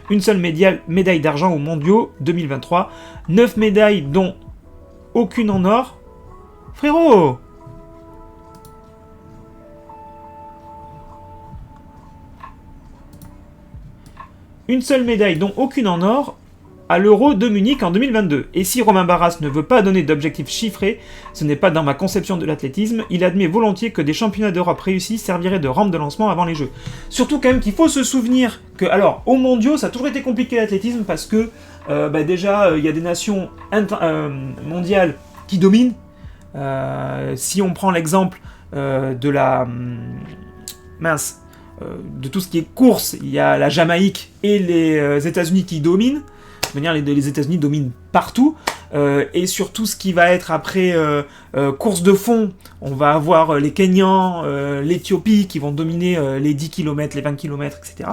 Une seule médaille d'argent aux mondiaux 2023, 9 médailles dont aucune en or. Frérot! Une seule médaille dont aucune en or à l'Euro de Munich en 2022. Et si Romain Barras ne veut pas donner d'objectifs chiffrés, ce n'est pas dans ma conception de l'athlétisme, il admet volontiers que des championnats d'Europe réussis serviraient de rampe de lancement avant les Jeux. Surtout quand même qu'il faut se souvenir que, alors, aux mondiaux, ça a toujours été compliqué l'athlétisme parce que, déjà, il y a des nations mondiales qui dominent. Si on prend l'exemple de la... de tout ce qui est course, il y a la Jamaïque et les États-Unis qui dominent. De manière, les États-Unis dominent partout, et sur tout ce qui va être après course de fond, on va avoir les Kenyans, l'Éthiopie qui vont dominer les 10 km, les 20 km, etc.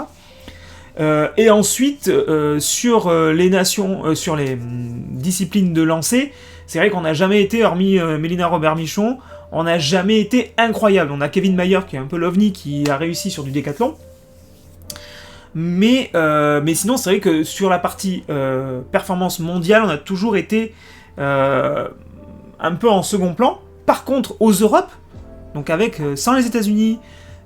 Et ensuite, sur les nations, sur les disciplines de lancer, c'est vrai qu'on n'a jamais été, hormis Mélina Robert-Michon, on n'a jamais été incroyable. On a Kevin Mayer qui est un peu l'ovni qui a réussi sur du décathlon. Mais sinon, c'est vrai que sur la partie performance mondiale, on a toujours été un peu en second plan. Par contre, aux Europes, donc sans les États-Unis,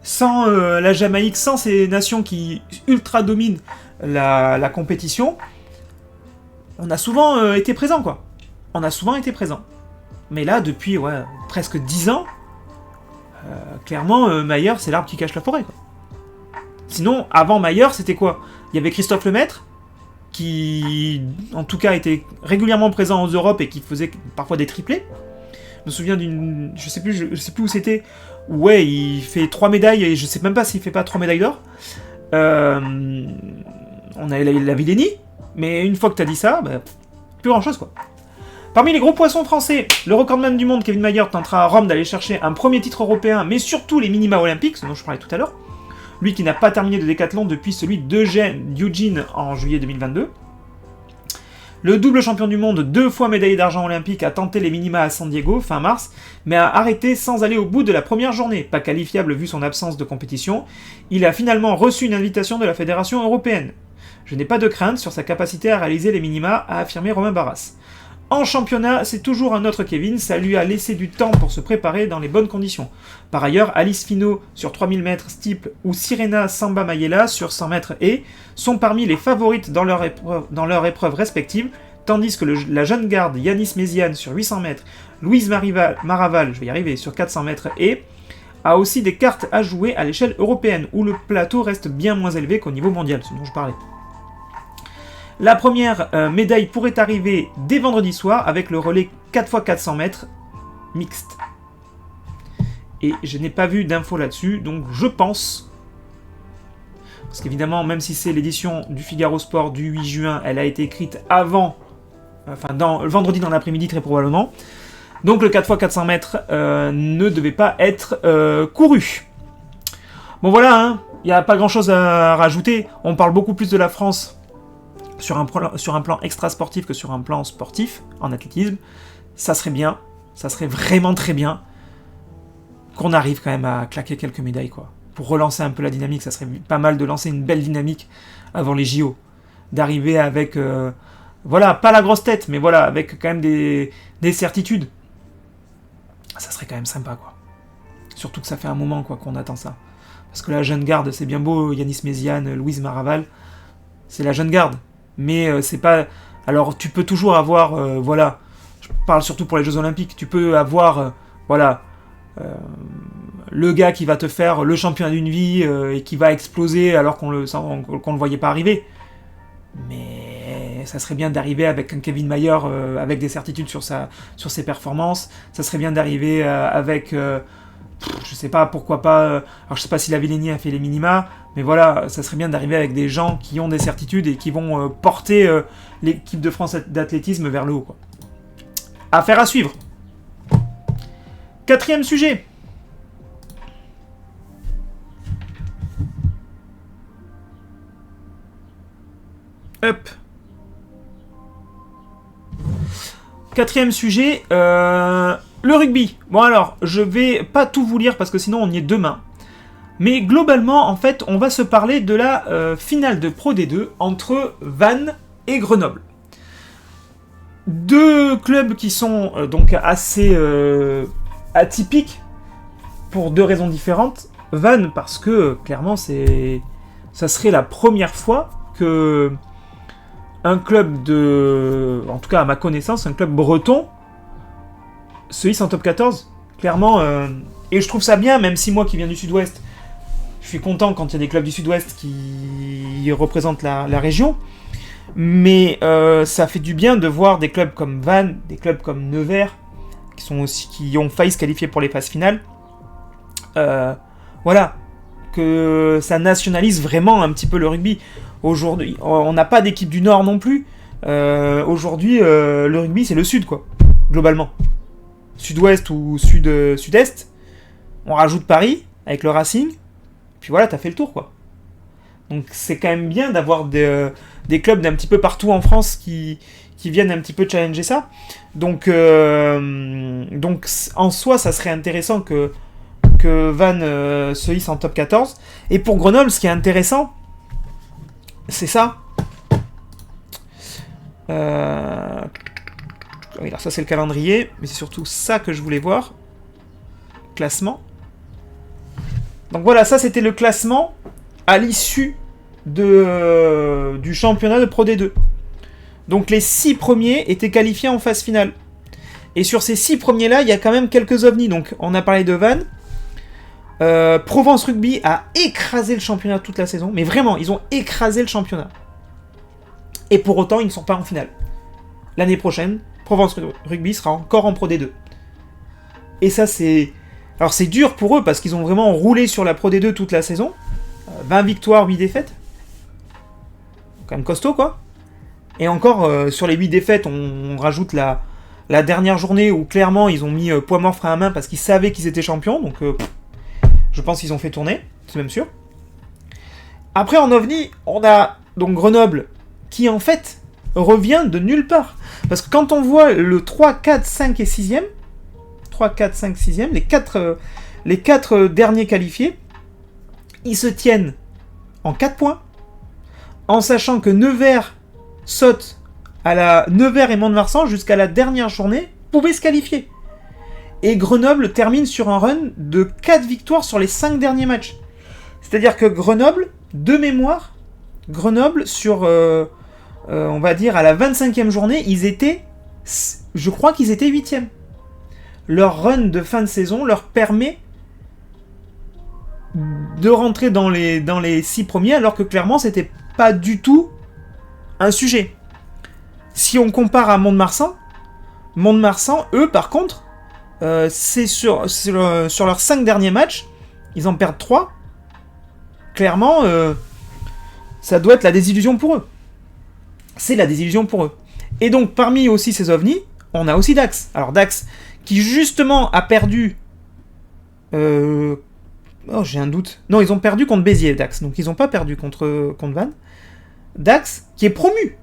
sans la Jamaïque, sans ces nations qui ultra dominent la compétition, on a souvent été présent, quoi. On a souvent été présent. Mais là, depuis presque 10 ans, clairement, Mayer, c'est l'arbre qui cache la forêt, quoi. Sinon, avant Mayer, c'était quoi? Il y avait Christophe Lemaître, qui, en tout cas, était régulièrement présent en Europe et qui faisait parfois des triplés. Je me souviens d'une... Je sais plus où c'était. Ouais, il fait 3 médailles, et je sais même pas s'il fait pas 3 médailles d'or. On a la Villeni, mais une fois que t'as dit ça, plus grand chose, quoi. Parmi les gros poissons français, le recordman du monde, Kevin Mayer, tentera à Rome d'aller chercher un premier titre européen, mais surtout les minima olympiques, ce dont je parlais tout à l'heure. Lui qui n'a pas terminé de décathlon depuis celui d'Eugene en juillet 2022. Le double champion du monde, 2 fois médaillé d'argent olympique, a tenté les minima à San Diego, fin mars, mais a arrêté sans aller au bout de la première journée. Pas qualifiable vu son absence de compétition, il a finalement reçu une invitation de la Fédération européenne. Je n'ai pas de crainte sur sa capacité à réaliser les minima, a affirmé Romain Barras. En championnat, c'est toujours un autre Kevin, ça lui a laissé du temps pour se préparer dans les bonnes conditions. Par ailleurs, Alice Finot sur 3000 mètres steeple ou Sirena Samba Mayela sur 100 mètres et sont parmi les favorites dans leur épreuve respective, tandis que la jeune garde Yanis Méziane sur 800 mètres, Louise Maraval, je vais y arriver, sur 400 mètres et a aussi des cartes à jouer à l'échelle européenne, où le plateau reste bien moins élevé qu'au niveau mondial, ce dont je parlais. La première médaille pourrait arriver dès vendredi soir avec le relais 4x400 mètres mixte. Et je n'ai pas vu d'infos là-dessus, donc je pense, parce qu'évidemment, même si c'est l'édition du Figaro Sport du 8 juin, elle a été écrite avant, le vendredi dans l'après-midi très probablement, donc le 4x400 mètres ne devait pas être couru. Bon voilà, hein, il n'y a pas grand-chose à rajouter, on parle beaucoup plus de la France sur un plan extra-sportif que sur un plan sportif, en athlétisme. Ça serait bien, ça serait vraiment très bien qu'on arrive quand même à claquer quelques médailles, quoi. Pour relancer un peu la dynamique, ça serait pas mal de lancer une belle dynamique avant les JO. D'arriver avec, voilà, pas la grosse tête, mais voilà, avec quand même des certitudes. Ça serait quand même sympa, quoi. Surtout que ça fait un moment, quoi, qu'on attend ça. Parce que la jeune garde, c'est bien beau, Yanis Méziane, Louise Maraval, c'est la jeune garde. Mais c'est pas... Alors, tu peux toujours avoir, voilà, je parle surtout pour les Jeux Olympiques, tu peux avoir, voilà... le gars qui va te faire le championnat d'une vie et qui va exploser alors qu'on le voyait pas arriver. Mais ça serait bien d'arriver avec un Kevin Mayer avec des certitudes sur ses performances. Ça serait bien d'arriver avec... je sais pas, pourquoi pas... alors je sais pas si la Villeni a fait les minima, mais voilà, ça serait bien d'arriver avec des gens qui ont des certitudes et qui vont porter l'équipe de France d'athlétisme vers le haut, quoi. Affaire à suivre. 4e sujet. Hop. 4e sujet, le rugby. Bon alors, je vais pas tout vous lire parce que sinon on y est demain. Mais globalement, en fait, on va se parler de la finale de Pro D2 entre Vannes et Grenoble. Deux clubs qui sont donc assez atypiques pour deux raisons différentes. Vannes parce que clairement ça serait la première fois que un club en tout cas à ma connaissance, un club breton se hisse en top 14. Clairement, et je trouve ça bien, même si moi qui viens du sud-ouest, je suis content quand il y a des clubs du sud-ouest qui représentent la région. Mais ça fait du bien de voir des clubs comme Vannes, des clubs comme Nevers, qui ont failli se qualifier pour les phases finales. Voilà, que ça nationalise vraiment un petit peu le rugby. Aujourd'hui, on n'a pas d'équipe du Nord non plus. Aujourd'hui, le rugby, c'est le Sud, quoi, globalement. Sud-Ouest ou Sud-Est, on rajoute Paris, avec le Racing, puis voilà, t'as fait le tour, quoi. Donc c'est quand même bien d'avoir des clubs d'un petit peu partout en France qui viennent un petit peu challenger ça. Donc en soi, ça serait intéressant que Vannes se hisse en top 14. Et pour Grenoble, ce qui est intéressant, c'est ça. Oui, alors ça c'est le calendrier, mais c'est surtout ça que je voulais voir. Classement. Donc voilà, ça c'était le classement à l'issue du championnat de Pro D2. Donc les 6 premiers étaient qualifiés en phase finale. Et sur ces 6 premiers-là, il y a quand même quelques ovnis. Donc on a parlé de Vannes. Provence Rugby a écrasé le championnat toute la saison. Mais vraiment, ils ont écrasé le championnat. Et pour autant, ils ne sont pas en finale. L'année prochaine, Provence Rugby sera encore en Pro D2. Et ça, c'est... Alors c'est dur pour eux parce qu'ils ont vraiment roulé sur la Pro D2 toute la saison. 20 victoires, 8 défaites. Quand même costaud, quoi. Et encore, sur les 8 défaites, on rajoute la dernière journée où clairement ils ont mis poids mort frein à main parce qu'ils savaient qu'ils étaient champions. Donc je pense qu'ils ont fait tourner, c'est même sûr. Après en ovni, on a donc Grenoble qui en fait revient de nulle part. Parce que quand on voit le 3, 4, 5 et 6e, 3, 4, 5, 6e, les 4 derniers qualifiés, ils se tiennent en 4 points, en sachant que Nevers saute Nevers et Mont-de-Marsan jusqu'à la dernière journée pouvaient se qualifier. Et Grenoble termine sur un run de 4 victoires sur les 5 derniers matchs. C'est-à-dire que Grenoble, de mémoire, sur, on va dire, à la 25e journée, je crois qu'ils étaient 8e. Leur run de fin de saison leur permet de rentrer dans les 6 premiers, alors que clairement, c'était pas du tout un sujet. Si on compare à Mont-de-Marsan, eux, par contre, c'est sur leurs 5 derniers matchs, ils en perdent 3. Clairement, ça doit être la désillusion pour eux. C'est la désillusion pour eux. Et donc, parmi aussi ces ovnis, on a aussi Dax. Alors, Dax, qui justement a perdu... Oh, j'ai un doute. Non, ils ont perdu contre Béziers, Dax. Donc, ils n'ont pas perdu contre Vannes. Dax, qui est promu.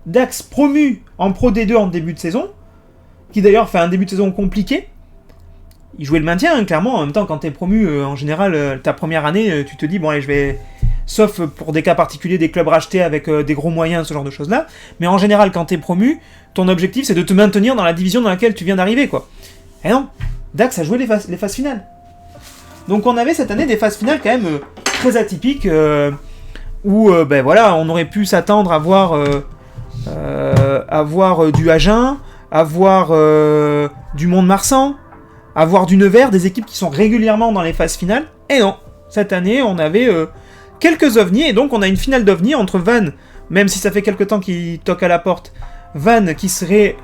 Dax, promu en Pro D2 en début de saison, qui d'ailleurs fait un début de saison compliqué. Il jouait le maintien, hein, clairement. En même temps, quand t'es promu, en général, ta première année, tu te dis, bon, allez, je vais... Sauf pour des cas particuliers, des clubs rachetés avec des gros moyens, ce genre de choses-là. Mais en général, quand t'es promu, ton objectif, c'est de te maintenir dans la division dans laquelle tu viens d'arriver, quoi. Et non, Dax a joué les phases finales. Donc on avait cette année des phases finales quand même très atypiques, où, ben voilà, on aurait pu s'attendre à voir du Agen, à voir du Mont-de-Marsan, à voir du Nevers, des équipes qui sont régulièrement dans les phases finales. Et non, cette année, on avait quelques ovnis, et donc on a une finale d'ovnis entre Vannes, même si ça fait quelques temps qu'ils toquent à la porte, Vannes qui serait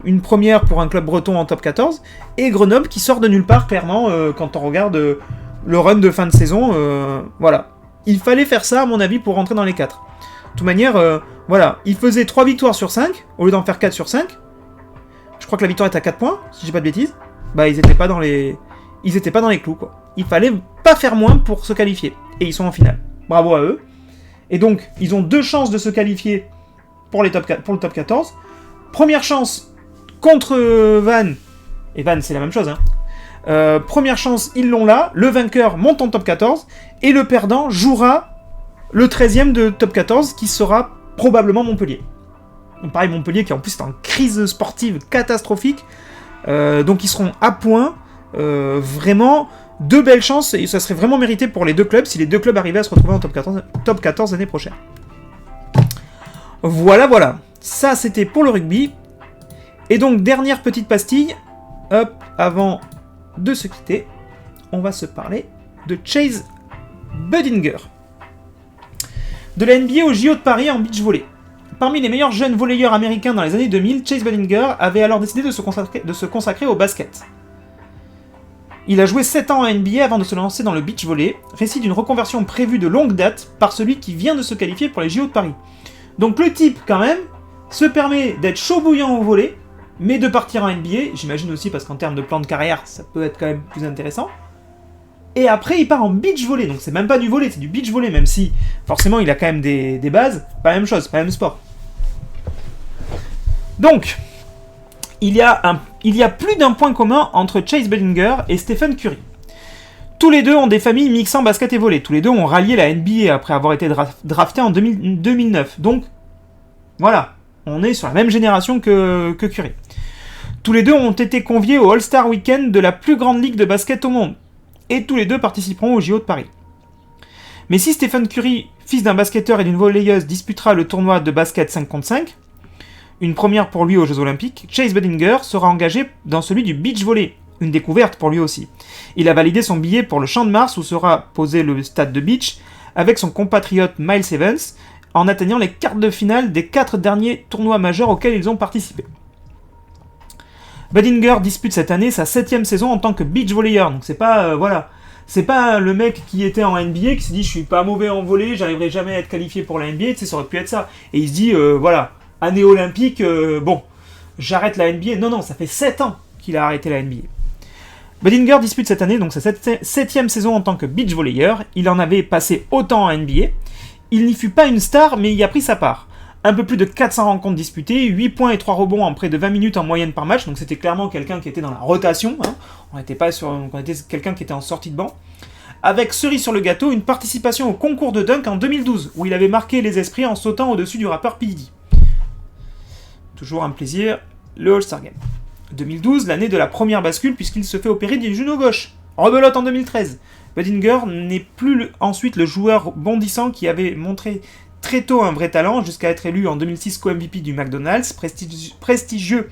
une première pour un club breton en top 14, et Grenoble qui sort de nulle part, clairement, quand on regarde le run de fin de saison. Voilà. Il fallait faire ça, à mon avis, pour rentrer dans les 4. De toute manière, voilà, ils faisaient 3 victoires sur 5, au lieu d'en faire 4 sur 5. Je crois que la victoire est à 4 points, si j'ai pas de bêtises. Bah, ils étaient pas dans les clous, quoi. Il fallait pas faire moins pour se qualifier. Et ils sont en finale. Bravo à eux. Et donc, ils ont 2 chances de se qualifier pour le top 14. Première chance contre Vannes. Et Vannes, c'est la même chose, hein. Première chance, ils l'ont là. Le vainqueur monte en top 14. Et le perdant jouera le 13e de top 14, qui sera probablement Montpellier. Donc pareil, Montpellier qui en plus est en crise sportive catastrophique. Donc ils seront à point. Vraiment, 2 belles chances. Et ça serait vraiment mérité pour les 2 clubs si les 2 clubs arrivaient à se retrouver en top 14 l'année prochaine. Voilà. Ça, c'était pour le rugby. Et donc, dernière petite pastille. Hop, avant de se quitter, on va se parler de Chase Budinger. De la NBA au JO de Paris en beach volley. Parmi les meilleurs jeunes volleyeurs américains dans les années 2000, Chase Budinger avait alors décidé de se consacrer au basket. Il a joué 7 ans en NBA avant de se lancer dans le beach volley, récit d'une reconversion prévue de longue date par celui qui vient de se qualifier pour les JO de Paris. Donc le type, quand même, se permet d'être chaud bouillant au volley, mais de partir en NBA, j'imagine aussi parce qu'en termes de plan de carrière, ça peut être quand même plus intéressant. Et après, il part en beach volley, donc c'est même pas du volley, c'est du beach volley, même si forcément il a quand même des bases, pas la même chose, pas le même sport. Donc, il y a plus d'un point commun entre Chase Budinger et Stephen Curry. Tous les deux ont des familles mixant basket et volley, tous les deux ont rallié la NBA après avoir été draftés en 2009, donc voilà, on est sur la même génération que Curry. Tous les deux ont été conviés au All-Star Weekend de la plus grande ligue de basket au monde. Et tous les deux participeront au JO de Paris. Mais si Stephen Curry, fils d'un basketteur et d'une volleyeuse, disputera le tournoi de basket 5 contre 5, une première pour lui aux Jeux Olympiques, Chase Budinger sera engagé dans celui du beach volley, une découverte pour lui aussi. Il a validé son billet pour le Champ de Mars où sera posé le stade de beach avec son compatriote Miles Evans en atteignant les quarts de finale des 4 derniers tournois majeurs auxquels ils ont participé. Budinger dispute cette année sa 7ème saison en tant que beach volleyeur, donc c'est pas c'est pas le mec qui était en NBA qui s'est dit je suis pas mauvais en volley, j'arriverai jamais à être qualifié pour la NBA, tu sais, ça aurait pu être ça. Et il se dit année olympique, bon, j'arrête la NBA. Non, ça fait 7 ans qu'il a arrêté la NBA. Budinger dispute cette année donc sa 7ème saison en tant que beach volleyeur, il en avait passé autant en NBA. Il n'y fut pas une star, mais il y a pris sa part. Un peu plus de 400 rencontres disputées, 8 points et 3 rebonds en près de 20 minutes en moyenne par match, donc c'était clairement quelqu'un qui était dans la rotation, hein. On était quelqu'un qui était en sortie de banc. Avec cerise sur le gâteau, une participation au concours de dunk en 2012, où il avait marqué les esprits en sautant au-dessus du rappeur P. Diddy. Toujours un plaisir, le All-Star Game. 2012, l'année de la première bascule, puisqu'il se fait opérer du genou gauche. Rebelote en 2013. Budinger n'est plus ensuite le joueur bondissant qui avait montré très tôt un vrai talent, jusqu'à être élu en 2006 co-MVP du McDonald's, prestigieux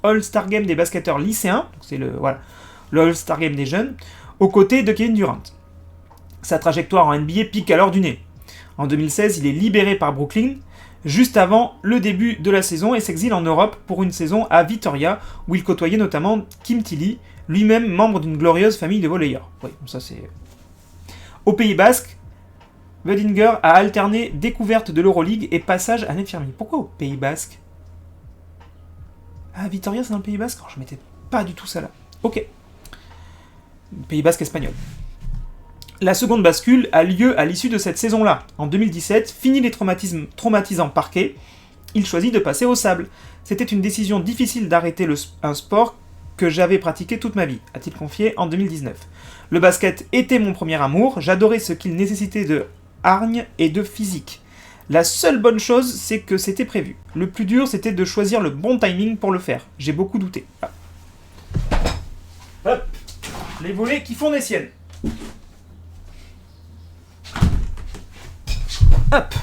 All-Star Game des basketteurs lycéens, donc c'est le All-Star Game des jeunes, aux côtés de Kevin Durant. Sa trajectoire en NBA pique alors du nez. En 2016, il est libéré par Brooklyn, juste avant le début de la saison et s'exile en Europe pour une saison à Vitoria, où il côtoyait notamment Kim Tilly, lui-même membre d'une glorieuse famille de volleyeurs. Oui, ça c'est... Au Pays Basque, Budinger a alterné découverte de l'Euroleague et passage à l'infirmier. Pourquoi au Pays Basque? Ah, Vitoria c'est dans le Pays Basque? Je mettais pas du tout ça là. Ok. Pays Basque espagnol. La seconde bascule a lieu à l'issue de cette saison-là. En 2017, fini les traumatisants parquets, il choisit de passer au sable. C'était une décision difficile d'arrêter un sport que j'avais pratiqué toute ma vie, a-t-il confié en 2019. Le basket était mon premier amour, j'adorais ce qu'il nécessitait de hargne et de physique. La seule bonne chose, c'est que c'était prévu. Le plus dur, c'était de choisir le bon timing pour le faire. J'ai beaucoup douté. Ah. Hop, les volets qui font des siennes. Hop.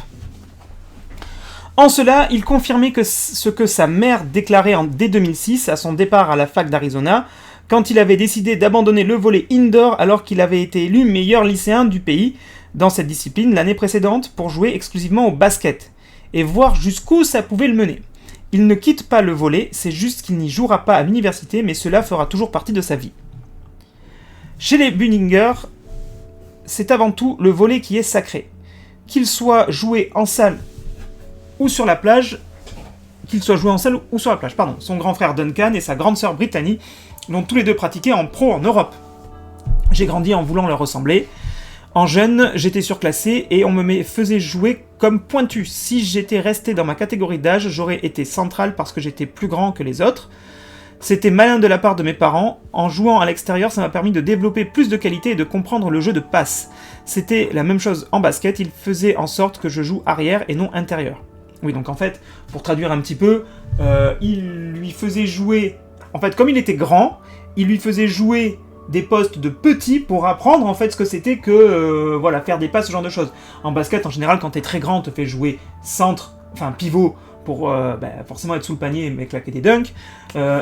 En cela, il confirmait que ce que sa mère déclarait dès 2006 à son départ à la fac d'Arizona, quand il avait décidé d'abandonner le volley indoor alors qu'il avait été élu meilleur lycéen du pays dans cette discipline l'année précédente pour jouer exclusivement au basket, et voir jusqu'où ça pouvait le mener. Il ne quitte pas le volley, c'est juste qu'il n'y jouera pas à l'université, mais cela fera toujours partie de sa vie. Chez les Budinger, c'est avant tout le volley qui est sacré. Qu'il soit joué en salle ou sur la plage, Son grand frère Duncan et sa grande sœur Brittany l'ont tous les deux pratiqué en pro en Europe. J'ai grandi en voulant leur ressembler. En jeune, j'étais surclassé et on me faisait jouer comme pointu. Si j'étais resté dans ma catégorie d'âge, j'aurais été central parce que j'étais plus grand que les autres. C'était malin de la part de mes parents. En jouant à l'extérieur, ça m'a permis de développer plus de qualité et de comprendre le jeu de passe. C'était la même chose en basket, il faisait en sorte que je joue arrière et non intérieur. Oui, donc en fait, pour traduire un petit peu, il lui faisait jouer... En fait, comme il était grand, il lui faisait jouer des postes de petits pour apprendre en fait ce que c'était que faire des passes, ce genre de choses. En basket, en général, quand t'es très grand, on te fait jouer centre, enfin pivot, pour forcément être sous le panier mais claquer des dunks.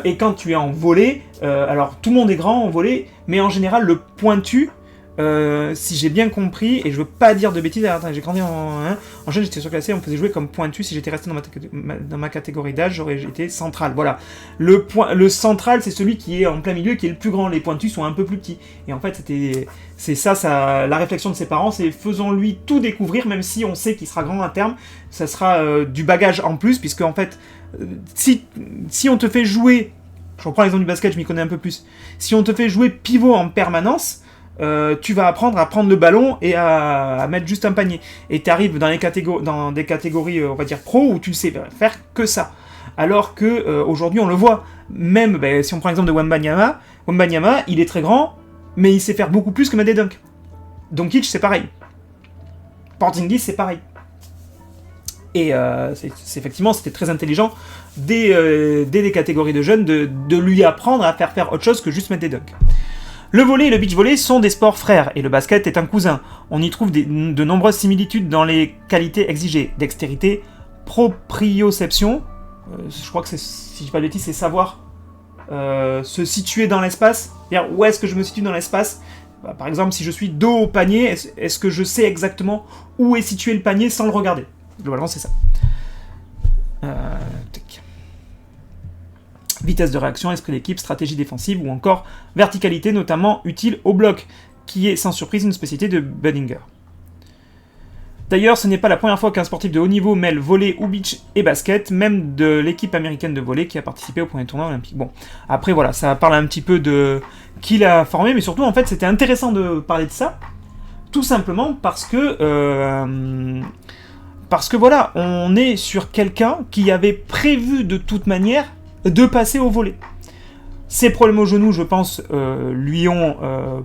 Et quand tu es en volley, alors tout le monde est grand en volley, mais en général le pointu, si j'ai bien compris, et je veux pas dire de bêtises, alors, attends, j'ai grandi en jeune, j'étais surclassé, on me faisait jouer comme pointu, si j'étais resté dans ma catégorie d'âge, j'aurais été central, voilà. Le central, c'est celui qui est en plein milieu, qui est le plus grand, les pointus sont un peu plus petits. Et en fait, c'est ça, la réflexion de ses parents, c'est faisons-lui tout découvrir, même si on sait qu'il sera grand à terme, ça sera du bagage en plus, puisque en fait, si on te fait jouer, je reprends l'exemple du basket, je m'y connais un peu plus, si on te fait jouer pivot en permanence, tu vas apprendre à prendre le ballon et à mettre juste un panier. Et tu arrives dans des catégories, on va dire pro, où tu sais faire que ça. Alors que aujourd'hui, on le voit. Même si on prend l'exemple de Wembanyama, il est très grand, mais il sait faire beaucoup plus que mettre des dunks. Doncic, c'est pareil. Porzingis, c'est pareil. Et effectivement, c'était très intelligent dès des catégories de jeunes de lui apprendre à faire autre chose que juste mettre des dunks. Le volley et le beach volley sont des sports frères, et le basket est un cousin. On y trouve de nombreuses similitudes dans les qualités exigées. Dextérité, proprioception, je crois que si je dis pas de bêtises, c'est savoir se situer dans l'espace. C'est-à-dire, où est-ce que je me situe dans l'espace ? Par exemple, si je suis dos au panier, est-ce que je sais exactement où est situé le panier sans le regarder ? Globalement, c'est ça. Vitesse de réaction, esprit d'équipe, stratégie défensive ou encore verticalité, notamment utile au bloc, qui est sans surprise une spécialité de Budinger. D'ailleurs, ce n'est pas la première fois qu'un sportif de haut niveau mêle volley ou beach et basket, même de l'équipe américaine de volley qui a participé au premier tournoi olympique. Bon, après voilà, ça parle un petit peu de qui l'a formé, mais surtout en fait c'était intéressant de parler de ça, tout simplement parce que voilà, on est sur quelqu'un qui avait prévu de toute manière de passer au volley. Ses problèmes au genou, je pense, lui ont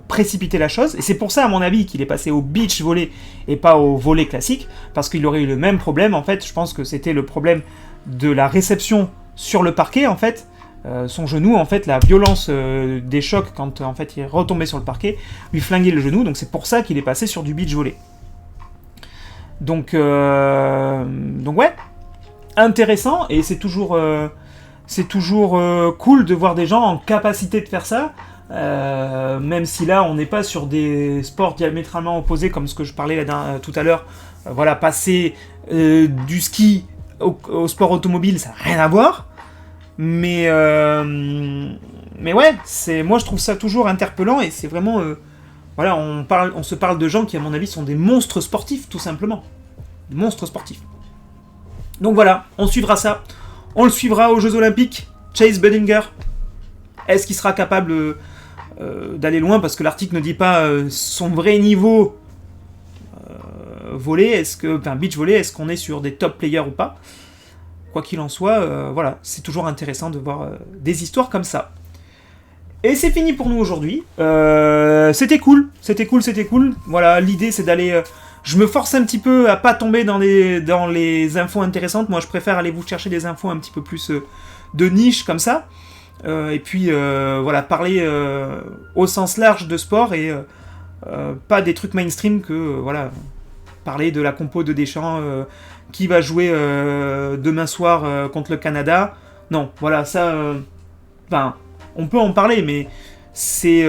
précipité la chose, et c'est pour ça, à mon avis, qu'il est passé au beach volley et pas au volley classique, parce qu'il aurait eu le même problème, en fait, je pense que c'était le problème de la réception sur le parquet, en fait, son genou, en fait, la violence des chocs, quand en fait il est retombé sur le parquet, lui flinguait le genou, donc c'est pour ça qu'il est passé sur du beach volley. Donc ouais, intéressant, et c'est toujours cool de voir des gens en capacité de faire ça, même si là on n'est pas sur des sports diamétralement opposés comme ce que je parlais tout à l'heure, passer du ski au sport automobile, ça n'a rien à voir. Mais ouais, moi je trouve ça toujours interpellant et c'est vraiment... voilà, on se parle de gens qui, à mon avis, sont des monstres sportifs, tout simplement. Des monstres sportifs. Donc voilà, on suivra ça. On le suivra aux Jeux Olympiques. Chase Budinger. Est-ce qu'il sera capable d'aller loin? Parce que l'article ne dit pas son vrai niveau volley. Beach volley, est-ce qu'on est sur des top players ou pas? Quoi qu'il en soit, voilà, c'est toujours intéressant de voir des histoires comme ça. Et c'est fini pour nous aujourd'hui. C'était cool. Voilà, l'idée c'est d'aller... je me force un petit peu à pas tomber dans les infos intéressantes. Moi, je préfère aller vous chercher des infos un petit peu plus de niche comme ça. Et puis, voilà, parler au sens large de sport et pas des trucs mainstream que, voilà, parler de la compo de Deschamps qui va jouer demain soir contre le Canada. Non, voilà, ça... on peut en parler, mais c'est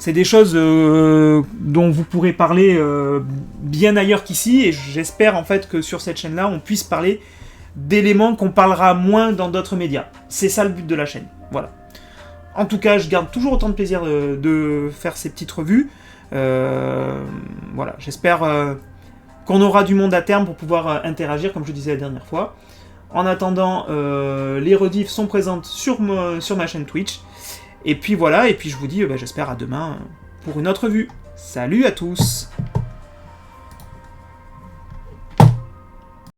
des choses dont vous pourrez parler bien ailleurs qu'ici, et j'espère en fait que sur cette chaîne-là, on puisse parler d'éléments qu'on parlera moins dans d'autres médias. C'est ça le but de la chaîne, voilà. En tout cas, je garde toujours autant de plaisir de faire ces petites revues. Voilà, j'espère qu'on aura du monde à terme pour pouvoir interagir, comme je disais la dernière fois. En attendant, les rediffs sont présentes sur ma chaîne Twitch. Et puis voilà, et puis je vous dis, j'espère à demain pour une autre vue. Salut à tous!